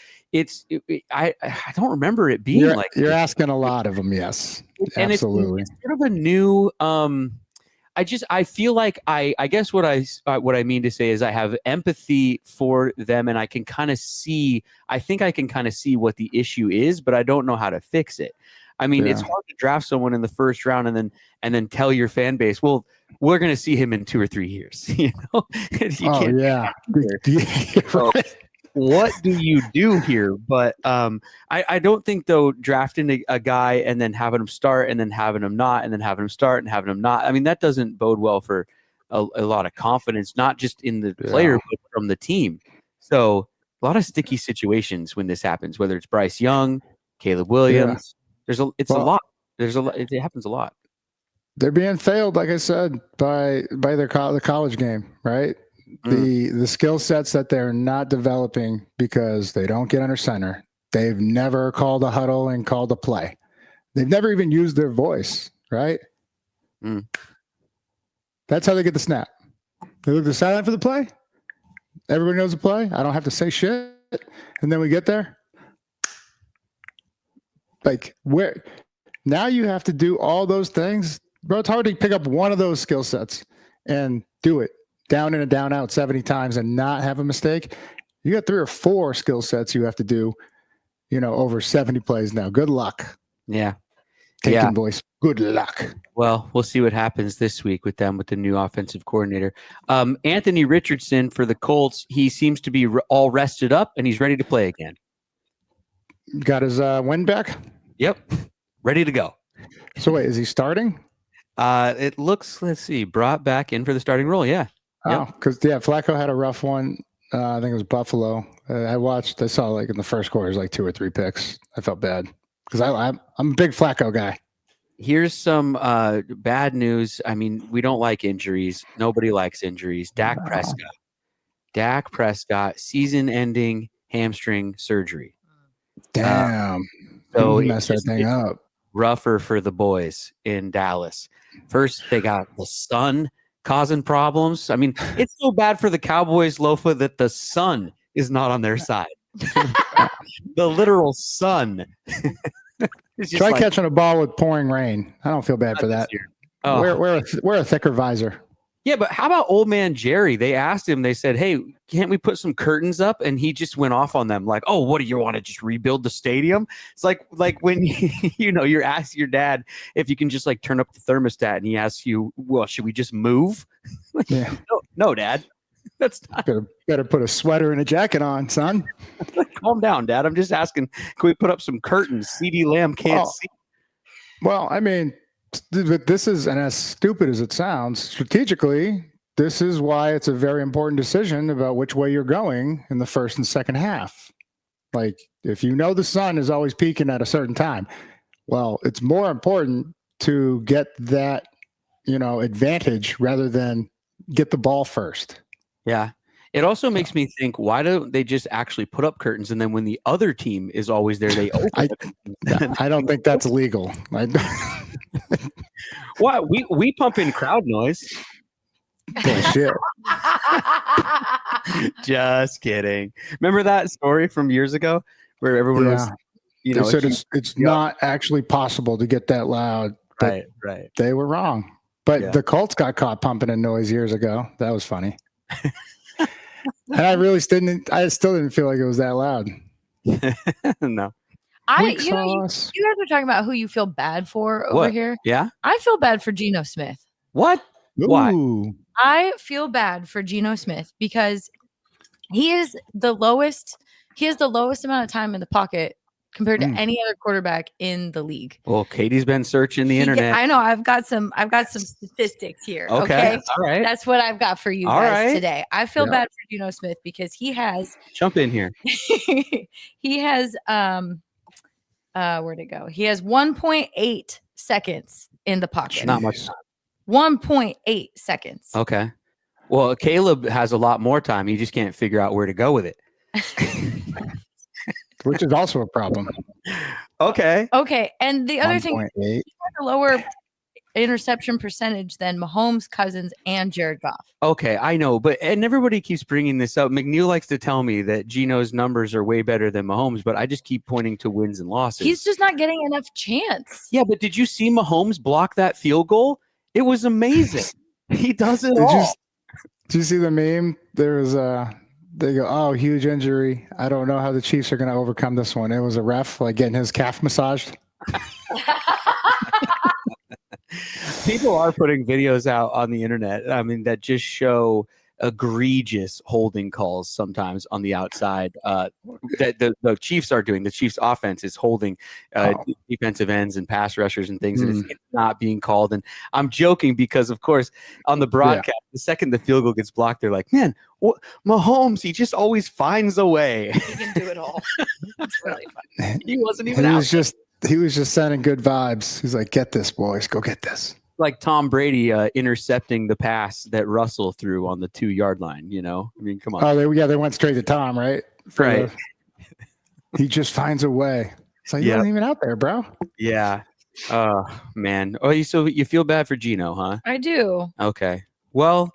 I don't remember it being like you're asking a lot of them. Yes, and absolutely. It's sort of a new. I feel like I guess what I mean to say is I have empathy for them, and I can kind of see. I think I can kind of see what the issue is, but I don't know how to fix it. I mean, it's hard to draft someone in the first round and then tell your fan base, well, we're going to see him in 2 or 3 years. What do you do here? But I don't think, though, drafting a guy and then having him start and then having him not and then having him start and having him not, I mean, that doesn't bode well for a lot of confidence, not just in the player, but from the team. So a lot of sticky situations when this happens, whether it's Bryce Young, Caleb Williams. It happens a lot. They're being failed, like I said, by the college game, right? The skill sets that they're not developing because they don't get under center. They've never called a huddle and called a play. They've never even used their voice, right? That's how they get the snap. They look silent for the play. Everybody knows the play. I don't have to say shit. And then we get there. Like, where Now you have to do all those things. Bro, it's hard to pick up one of those skill sets and do it down in and down out 70 times and not have a mistake. You got 3 or 4 skill sets you have to do, over 70 plays now. Good luck. Yeah. Taking voice. Good luck. Well, we'll see what happens this week with them with the new offensive coordinator. Anthony Richardson for the Colts, he seems to be all rested up and he's ready to play again. Got his win back? Yep. Ready to go. So wait, is he starting? It looks, let's see, brought back in for the starting role. Yeah. Oh, because Flacco had a rough one. I think it was Buffalo. I saw like in the first quarter, it was like 2 or 3 picks. I felt bad because I'm a big Flacco guy. Here's some bad news. I mean, we don't like injuries. Nobody likes injuries. Dak Prescott, season-ending hamstring surgery. Damn. So he messed that thing up. Rougher for the boys in Dallas. First, they got the sun causing problems. I mean, it's so bad for the Cowboys, Lofa, that the sun is not on their side. The literal sun. Try catching a ball with pouring rain. I don't feel bad for that. Oh. Wear a thicker visor. Yeah, but how about old man Jerry? They asked him, they said, hey, can't we put some curtains up? And he just went off on them like, oh, what do you want to just rebuild the stadium? It's like when you're asking your dad if you can just like turn up the thermostat and he asks you, well, should we just move? Yeah. No, Dad. That's not better put a sweater and a jacket on, son. Calm down, Dad. I'm just asking, can we put up some curtains? CD Lamb can't see. Well, I mean, this is, and as stupid as it sounds, strategically, this is why it's a very important decision about which way you're going in the first and second half. Like, if you know the sun is always peaking at a certain time, well, it's more important to get that, advantage rather than get the ball first. Yeah. It also makes me think, why don't they just actually put up curtains and then when the other team is always there, they open I don't think that's legal. Why? We pump in crowd noise. Bullshit. Just kidding. Remember that story from years ago where everyone was, they said it's not actually possible to get that loud. Right. They were wrong. But the Colts got caught pumping in noise years ago. That was funny. And I still didn't feel like it was that loud. No. You guys are talking about who you feel bad for over here. Yeah. I feel bad for Geno Smith. What? Ooh. Why? I feel bad for Geno Smith because he is the lowest. He has the lowest amount of time in the pocket compared to any other quarterback in the league. Well, Katie's been searching the internet. I know. I've got some statistics here. Okay. All right. That's what I've got for you guys today. I feel bad for Geno Smith because he has jump in here. He has where'd it go? He has 1.8 seconds in the pocket. Not much time. 1.8 seconds. Okay. Well, Caleb has a lot more time. He just can't figure out where to go with it. Which is also a problem. Okay. And the other thing, he has a lower interception percentage than Mahomes, Cousins, and Jared Goff. Okay, I know, and everybody keeps bringing this up. McNeil likes to tell me that Geno's numbers are way better than Mahomes, but I just keep pointing to wins and losses. He's just not getting enough chance. Yeah, but did you see Mahomes block that field goal? It was amazing. He does it all. Did you see the meme? There was they go, oh, huge injury. I don't know how the Chiefs are going to overcome this one. It was a ref like getting his calf massaged. People are putting videos out on the internet. I mean, that just show egregious holding calls sometimes on the outside. That the Chiefs are doing. The Chiefs offense is holding defensive ends and pass rushers and things, and it's not being called. And I'm joking because, of course, on the broadcast, the second the field goal gets blocked, they're like, man, Mahomes, he just always finds a way. He can do it all. It's really fun. He wasn't even out. He was just sending good vibes. He's like, get this, boys. Go get this. Like Tom Brady intercepting the pass that Russell threw on the 2-yard line, I mean, come on. Oh, they went straight to Tom, right? Right. He just finds a way. It's like, you weren't even out there, bro. Yeah. Oh, man. Oh, so you feel bad for Geno, huh? I do. Okay. Well,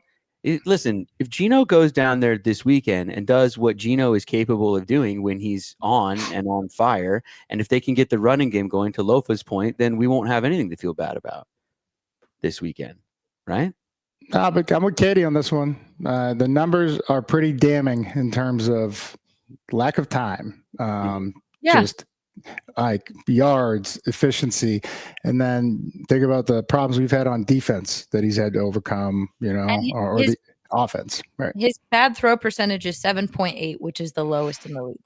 Listen, if Geno goes down there this weekend and does what Geno is capable of doing when he's on and on fire, and if they can get the running game going, to Lofa's point, then we won't have anything to feel bad about this weekend, right? But I'm with Katie on this one. The numbers are pretty damning in terms of lack of time. Just like yards, efficiency, and then think about the problems we've had on defense that he's had to overcome, or the offense. Right. His bad throw percentage is 7.8, which is the lowest in the league.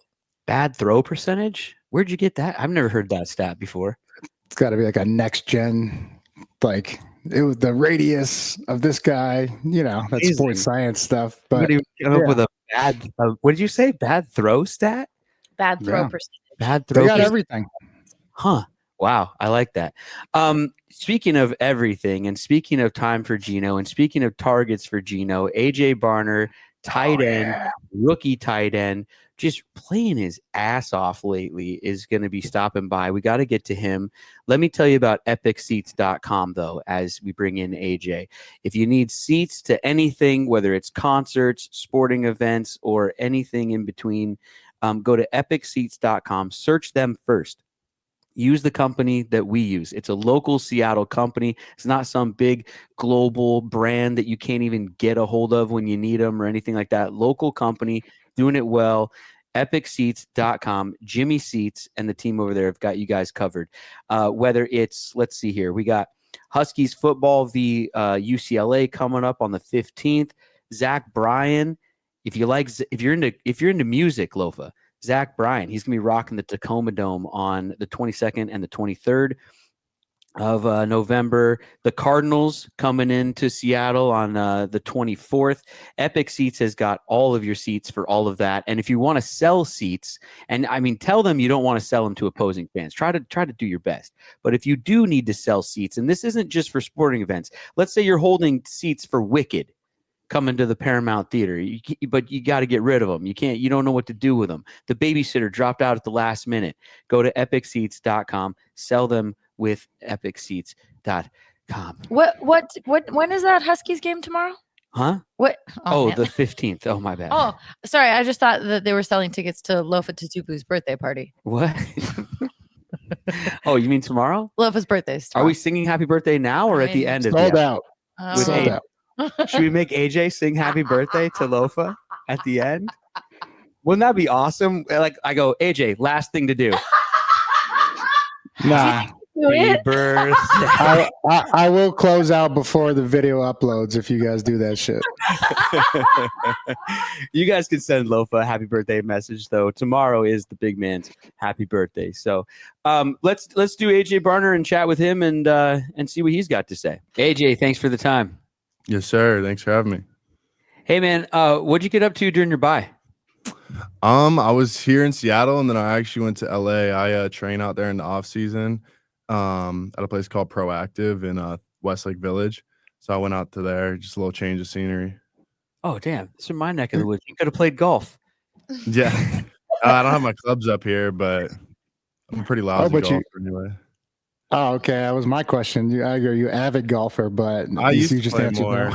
Bad throw percentage? Where'd you get that? I've never heard that stat before. It's got to be like a next gen, like it was the radius of this guy, that's sports science stuff. But you come up with a bad, what did you say? Bad throw stat? Bad throw percentage. Bad throw. They got everything. Huh. Wow. I like that. Speaking of everything, and speaking of time for Geno, and speaking of targets for Geno, A.J. Barner, tight end, rookie tight end, just playing his ass off lately, is going to be stopping by. We got to get to him. Let me tell you about epicseats.com, though, as we bring in AJ. If you need seats to anything, whether it's concerts, sporting events, or anything in between, go to epicseats.com, search them first. Use the company that we use. It's a local Seattle company. It's not some big global brand that you can't even get a hold of when you need them or anything like that. Local company, doing it well. epicseats.com. Jimmy Seats and the team over there have got you guys covered. Whether it's, let's see here, we got Huskies football v UCLA coming up on the 15th. Zach Bryan. If you're into music, Lofa, Zach Bryan, he's gonna be rocking the Tacoma Dome on the 22nd and the 23rd of November. The Cardinals coming into Seattle on the 24th. Epic Seats has got all of your seats for all of that. And if you want to sell seats, and I mean, tell them you don't want to sell them to opposing fans. Try to do your best. But if you do need to sell seats, and this isn't just for sporting events, let's say you're holding seats for Wicked coming to the Paramount Theater, but you got to get rid of them. You don't know what to do with them. The babysitter dropped out at the last minute. Go to epicseats.com, sell them with epicseats.com. When is that Huskies game tomorrow? Huh? What? The 15th. Oh, my bad. Oh, sorry. I just thought that they were selling tickets to Lofa Tutupu's birthday party. What? Oh, you mean tomorrow? Lofa's birthday. Are we singing happy birthday now or at the end of the sold out? Sold out. Should we make AJ sing happy birthday to Lofa at the end? Wouldn't that be awesome? Like, I go, AJ, last thing to do. Nah. Happy birthday. I will close out before the video uploads if you guys do that shit. You guys can send Lofa a happy birthday message, though. Tomorrow is the big man's happy birthday. So let's do AJ Barner and chat with him and see what he's got to say. AJ, thanks for the time. Yes, sir. Thanks for having me. Hey, man, what'd you get up to during your bye? I was here in Seattle, and then I actually went to LA. I train out there in the off season at a place called Proactive in Westlake Village. So I went out to there, just a little change of scenery. Oh, damn. It's in my neck of the woods. You could have played golf. Yeah. I don't have my clubs up here, but I'm a pretty lousy golfer anyway. Oh, okay. That was my question. You're an avid golfer, but I used to play more,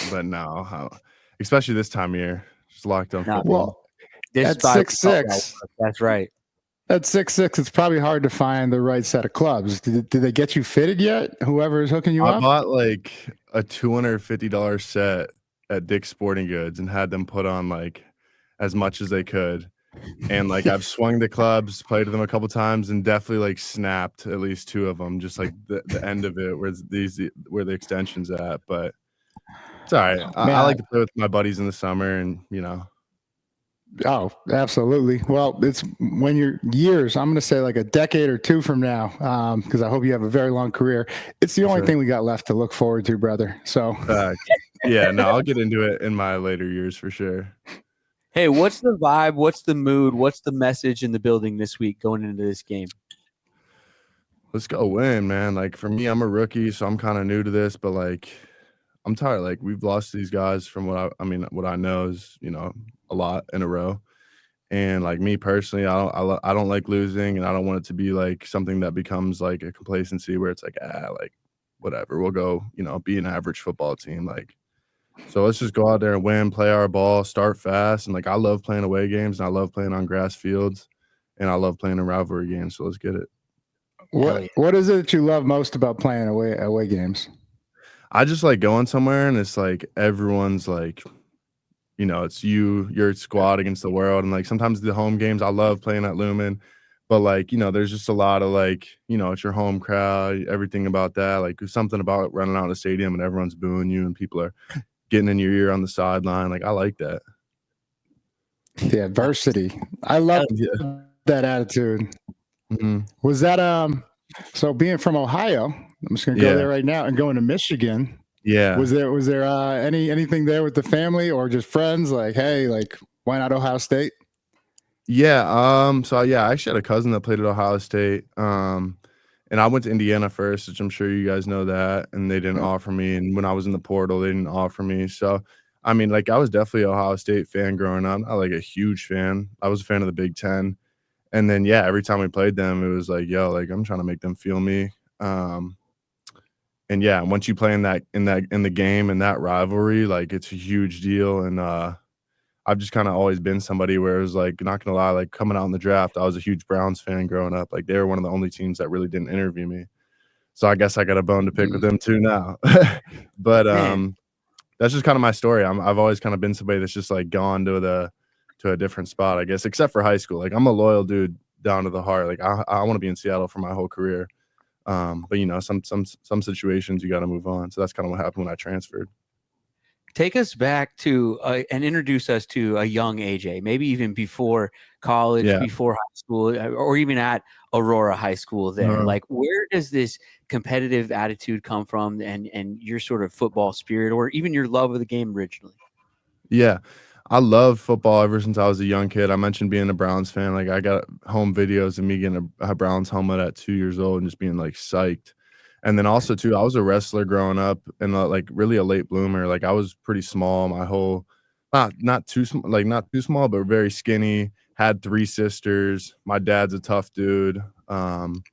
but no, especially this time of year, just locked up. Well, at 6'6", that's right. At 6'6", it's probably hard to find the right set of clubs. Did they get you fitted yet? Whoever is hooking you up? I bought like a $250 set at Dick's Sporting Goods and had them put on like as much as they could. And like I've swung the clubs, played with them a couple times, and definitely like snapped at least two of them, just like the end of it where the extension's at. But it's all right. I like to play with my buddies in the summer, and Oh, absolutely. Well, it's when you're years, I'm going to say like a decade or two from now, because I hope you have a very long career. It's the only thing we got left to look forward to, brother. So yeah, no, I'll get into it in my later years for sure. Hey, what's the vibe? What's the mood? What's the message in the building this week going into this game? Let's go win, man. Like for me, I'm a rookie, so I'm kind of new to this, but like I'm tired. Like we've lost these guys from what I know is, a lot in a row. And like me personally, I don't like losing, and I don't want it to be like something that becomes like a complacency where it's like, like whatever, we'll go, be an average football team. Like So let's just go out there and win, play our ball, start fast. And like, I love playing away games, and I love playing on grass fields, and I love playing in rivalry games. So let's get it. What is it that you love most about playing away games? I just like going somewhere and it's like everyone's like, you know, it's your squad against the world. And like sometimes the home games, I love playing at Lumen, but like, you know, there's just a lot of like, you know, it's your home crowd, everything about that. Like there's something about running out of the stadium and everyone's booing you and people are getting in your ear on the sideline. Like I like that. The adversity. I love that attitude. Mm-hmm. Was that so being from Ohio, I'm just gonna go there right now, and going to Michigan. Yeah. Was there anything there with the family or just friends? Like, hey, like why not Ohio State? Yeah. So yeah, I actually had a cousin that played at Ohio State. And I went to Indiana first, which I'm sure you guys know that, and they didn't offer me. And when I was in the portal, they didn't offer me. So I mean, like I was definitely an Ohio State fan growing up. Not like a huge fan. I was a fan of the Big Ten. And then yeah, every time we played them, it was like, yo, like I'm trying to make them feel me. And yeah, once you play in the game and that rivalry, like it's a huge deal. And I've just kind of always been somebody where it was like, not gonna lie, like coming out in the draft, I was a huge Browns fan growing up. Like they were one of the only teams that really didn't interview me. So I guess I got a bone to pick with them too now. But that's just kind of my story. I've always kind of been somebody that's just like gone to a different spot, I guess, except for high school. Like I'm a loyal dude down to the heart. Like I want to be in Seattle for my whole career. But you know, some situations you got to move on. So that's kind of what happened when I transferred. Take us back to and introduce us to a young AJ, maybe even before college, before high school, or even at Aurora High School there. Like, where does this competitive attitude come from and your sort of football spirit or even your love of the game originally? Yeah. I love football ever since I was a young kid. I mentioned being a Browns fan. Like I got home videos of me getting a Browns helmet at 2 years old and just being like psyched. And then also too, I was a wrestler growing up and like really a late bloomer. Like I was pretty small. My whole not too small, but very skinny. Had 3 sisters. My dad's a tough dude. And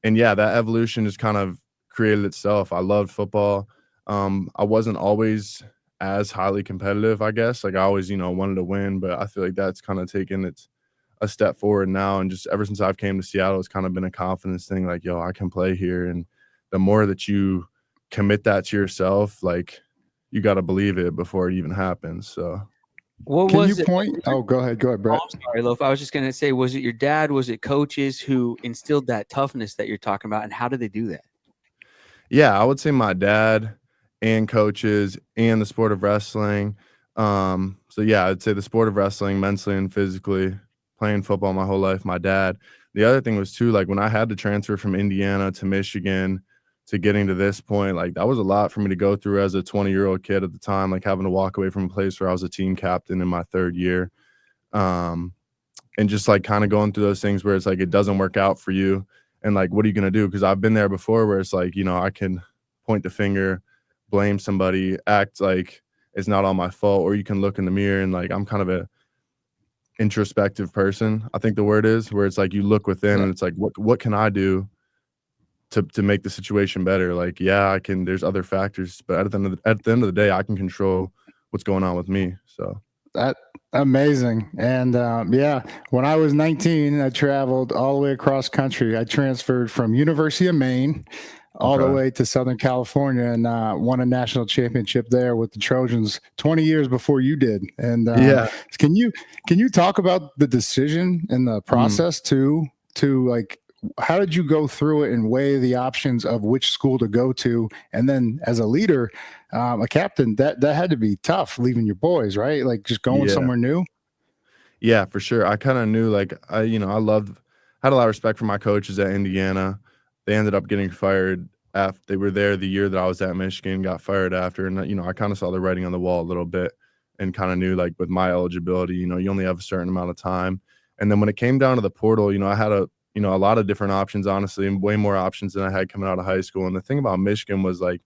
yeah, that evolution just kind of created itself. I loved football. I wasn't always as highly competitive, I guess. Like I always, you know, wanted to win, but I feel like that's kind of taken a step forward now. And just ever since I've came to Seattle, it's kind of been a confidence thing. Like, yo, I can play here. And the more that you commit that to yourself, like you got to believe it before it even happens. So what can you point? Oh, go ahead, Brett. Oh, I'm sorry, Lofa. I was just going to say, was it your dad? Was it coaches who instilled that toughness that you're talking about? And how did they do that? Yeah, I would say my dad and coaches and the sport of wrestling. So yeah, I'd say the sport of wrestling, mentally and physically, playing football my whole life, my dad. The other thing was too, like when I had to transfer from Indiana to Michigan to getting to this point, like that was a lot for me to go through as a 20-year-old kid at the time, like having to walk away from a place where I was a team captain in my 3rd year. And just like kind of going through those things where it's like, it doesn't work out for you. And like, what are you going to do? Because I've been there before where it's like, you know, I can point the finger, blame somebody, act like it's not all my fault, or you can look in the mirror and like I'm kind of a introspective person, I think the word is, where it's like you look within and it's like what can I do to make the situation better? Like yeah, I can, there's other factors, but at the end of the day I can control what's going on with me. So that amazing. And yeah, when I was 19, I traveled all the way across country. I transferred from University of Maine all the way to Southern California and won a national championship there with the Trojans 20 years before you did. And can you talk about the decision and the process to like, how did you go through it and weigh the options of which school to go to? And then as a leader, a captain, that had to be tough leaving your boys, right? Like just going somewhere new. Yeah, for sure. I kind of knew, like, had a lot of respect for my coaches at Indiana. They ended up getting fired after they were there the year that I was at Michigan, got fired after. And, you know, I kind of saw the writing on the wall a little bit and kind of knew, like, with my eligibility, you know, you only have a certain amount of time. And then when it came down to the portal, you know, I had a lot of different options, honestly, and way more options than I had coming out of high school. And the thing about Michigan was, like,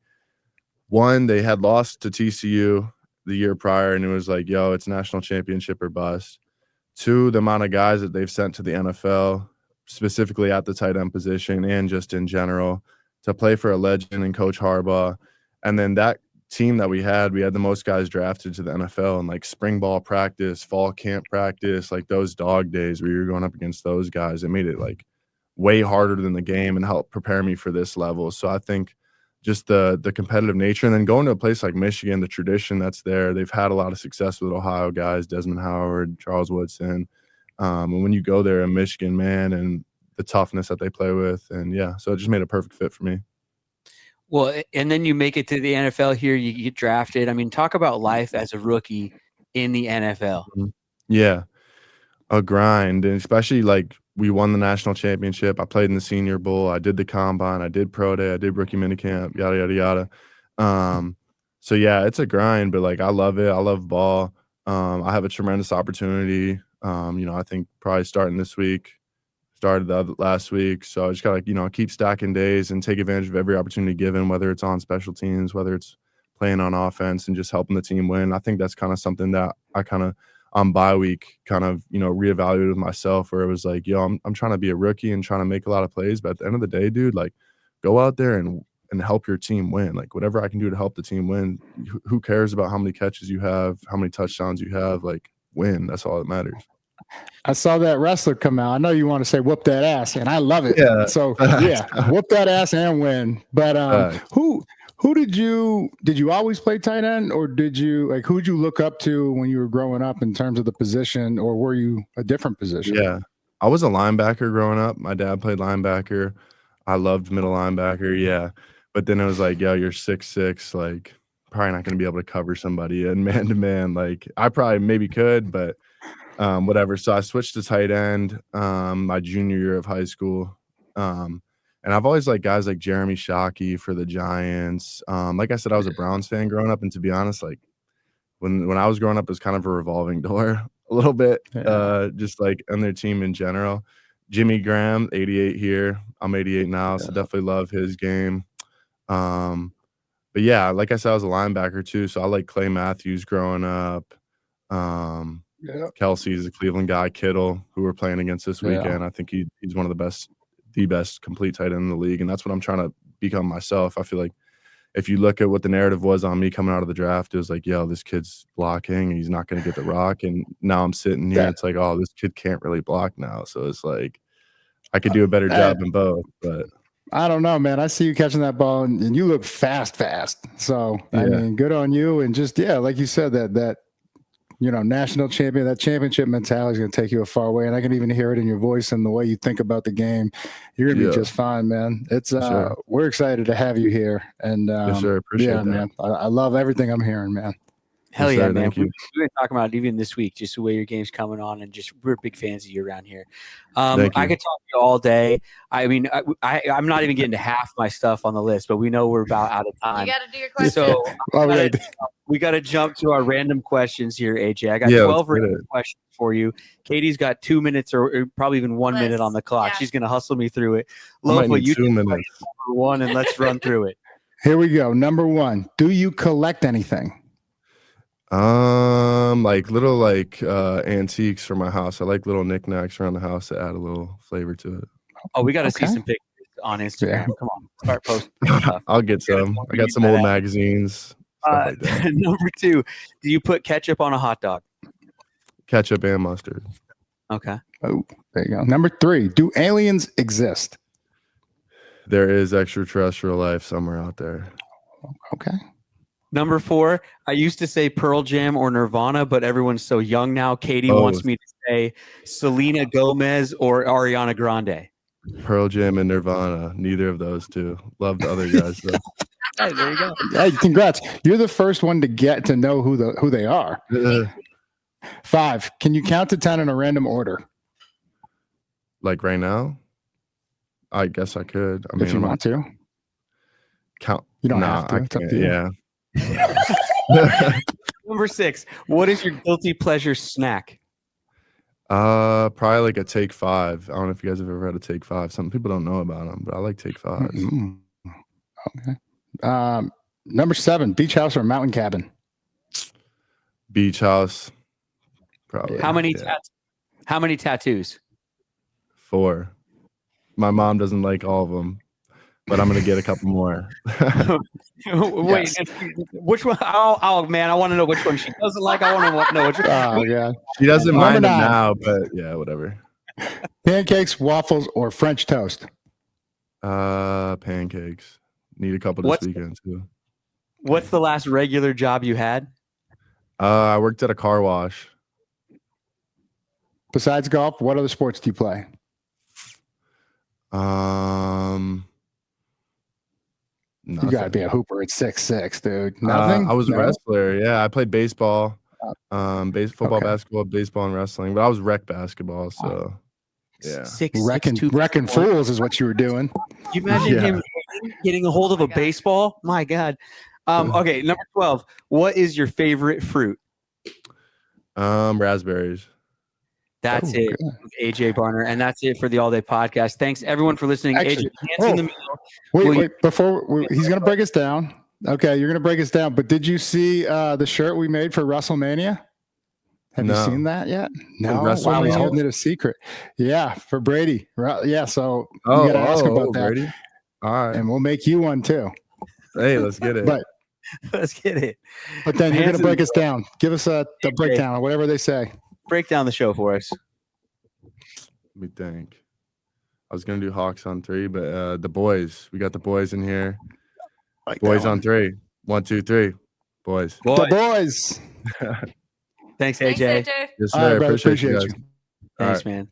one, they had lost to TCU the year prior, and it was like, yo, it's national championship or bust. 2, the amount of guys that they've sent to the NFL, specifically at the tight end position and just in general, to play for a legend and Coach Harbaugh. And then that team that we had the most guys drafted to the NFL, and like spring ball practice, fall camp practice, like those dog days where you're going up against those guys, it made it like way harder than the game and helped prepare me for this level. So I think just the competitive nature, and then going to a place like Michigan, the tradition that's there, they've had a lot of success with Ohio guys, Desmond Howard, Charles Woodson. And when you go there in Michigan, man, and the toughness that they play with, and yeah, so it just made a perfect fit for me. Well, and then you make it to the NFL here, you get drafted. I mean, talk about life as a rookie in the NFL. Yeah, a grind, and especially like we won the national championship. I played in the Senior Bowl. I did the combine. I did pro day. I did rookie minicamp. Yada yada yada. So yeah, it's a grind, but like I love it. I love ball. I have a tremendous opportunity. I think probably starting this week. Started last week, so I just gotta keep stacking days and take advantage of every opportunity given, whether it's on special teams, whether it's playing on offense, and just helping the team win. I think that's kind of something that I kind of on bye week reevaluated with myself, where it was like, I'm trying to be a rookie and trying to make a lot of plays, but at the end of the day, dude, like go out there and help your team win. Like whatever I can do to help the team win. Who cares about how many catches you have, how many touchdowns you have? Like win. That's all that matters. I saw that wrestler come out. I know you want to say whoop that ass, and I love it. Yeah. So yeah, whoop that ass and win. But who did you always play tight end, or who'd you look up to when you were growing up in terms of the position, or were you a different position? Yeah, I was a linebacker growing up. My dad played linebacker. I loved middle linebacker. Yeah, but then it was like, you're 6'6", like probably not going to be able to cover somebody and man to man. Like I probably maybe could, but whatever. So I switched to tight end my junior year of high school. And I've always liked guys like Jeremy Shockey for the Giants. Like I said, I was a Browns fan growing up, and to be honest, like when I was growing up, it was kind of a revolving door a little bit, just like on their team in general. Jimmy Graham, 88 here. I'm 88 now, so definitely love his game. But yeah, like I said, I was a linebacker too, so I like Clay Matthews growing up. Kelsey's a Cleveland guy. Kittle, who we're playing against this weekend. I think he's one of the best complete tight end in the league, and that's what I'm trying to become myself. I feel like if you look at what the narrative was on me coming out of the draft, it was like, this kid's blocking, and he's not going to get the rock. And now I'm sitting here, it's like, this kid can't really block now. So it's like I could do a better job in both, but I don't know, man. I see you catching that ball, and you look fast. So I mean, good on you. And just like you said, that national champion, that championship mentality is going to take you a far way. And I can even hear it in your voice and the way you think about the game. You're going to be just fine, man. It's we're excited to have you here. And yes, sir. Appreciate that, man. I love everything I'm hearing, man. Hell yes, yeah, sir, man. Thank you. We've been talking about it even this week, just the way your game's coming on, and just we're big fans of you around here. I could talk to you all day. I mean, I'm not even getting to half my stuff on the list, but we know we're about out of time. You got to do your question. So we got to jump to our random questions here, AJ. I got 12 random questions for you. Katie's got 2 minutes or probably even 1 minute on the clock. Yeah. She's going to hustle me through it. Lofa, you 2 minutes. Number one, and let's run through it. Here we go. Number one, do you collect anything? Like little antiques for my house. I like little knickknacks around the house to add a little flavor to it. Oh, we got to see some pictures on Instagram. Come on, start posting stuff. I'll get some. I got some old magazines. Like that. Number two, do you put ketchup on a hot dog? Ketchup and mustard. Okay. Oh, there you go. Number three, do aliens exist? There is extraterrestrial life somewhere out there. Okay. Number four, I used to say Pearl Jam or Nirvana, but everyone's so young now. Katie wants me to say Selena Gomez or Ariana Grande. Pearl Jam and Nirvana. Neither of those two. Love the other guys though. Hey, there you go. Hey, congrats. You're the first one to get to know who they are. 5. Can you count to 10 in a random order? Like right now? I guess I could. I mean, if you want to. Count. You don't have to. It's up to you. Yeah. Number 6, what is your guilty pleasure snack? Probably like a Take 5. I don't know if you guys have ever had a Take 5. Some people don't know about them, but I like Take 5s. Mm-hmm. Okay. Number 7, beach house or mountain cabin? Beach house. Probably. How many tattoos? 4. My mom doesn't like all of them. but I'm gonna get a couple more. Wait, which one? Oh man, I want to know which one she doesn't like. I want to know which one. Oh yeah. She doesn't Number mind them 9. now, but yeah, whatever. Pancakes, waffles, or French toast? Pancakes. Need a couple this weekend too. What's the last regular job you had? I worked at a car wash. Besides golf, what other sports do you play? You got to be a hooper at 6'6", dude. Nothing? I was a No? wrestler. Yeah, I played baseball, football, basketball, baseball, and wrestling. But I was rec basketball, so yeah. Wrecking fools is what you were doing. Can you imagine him getting a hold of a baseball? My God. Okay, number 12. What is your favorite fruit? Raspberries. That's it, A.J. Barner, and that's it for the All Day Podcast. Thanks everyone for listening. Actually, AJ, in the middle. Wait, he's going to break us down. Okay, you're going to break us down. But did you see the shirt we made for WrestleMania? Have you seen that yet? No. Wow, he's holding it a secret. Yeah, for Brady. Yeah, so you got to ask about that. Brady. All right, and we'll make you one too. Hey, let's get it. Let's get it. But then you're going to break us down. Give us the breakdown or whatever they say. Break down the show for us. Let me think. I was gonna do Hawks on 3, but the boys. We got the boys in here. Boys on 3. 1, 2, 3. Boys. The boys. Thanks, AJ. Yes, sir. Appreciate you guys. Thanks, man.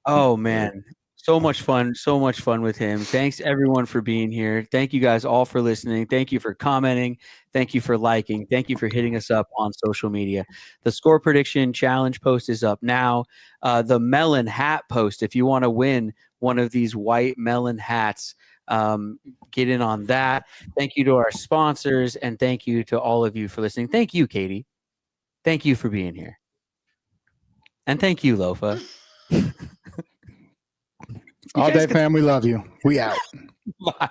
Oh man. So much fun with him. Thanks everyone for being here. Thank you guys all for listening. Thank you for commenting. Thank you for liking. Thank you for hitting us up on social media. The score prediction challenge post is up now. The melon hat post, if you want to win one of these white melon hats, get in on that. Thank you to our sponsors, and thank you to all of you for listening. Thank you, Katie. Thank you for being here. And thank you, Lofa. All day, fam. We love you. We out. Bye.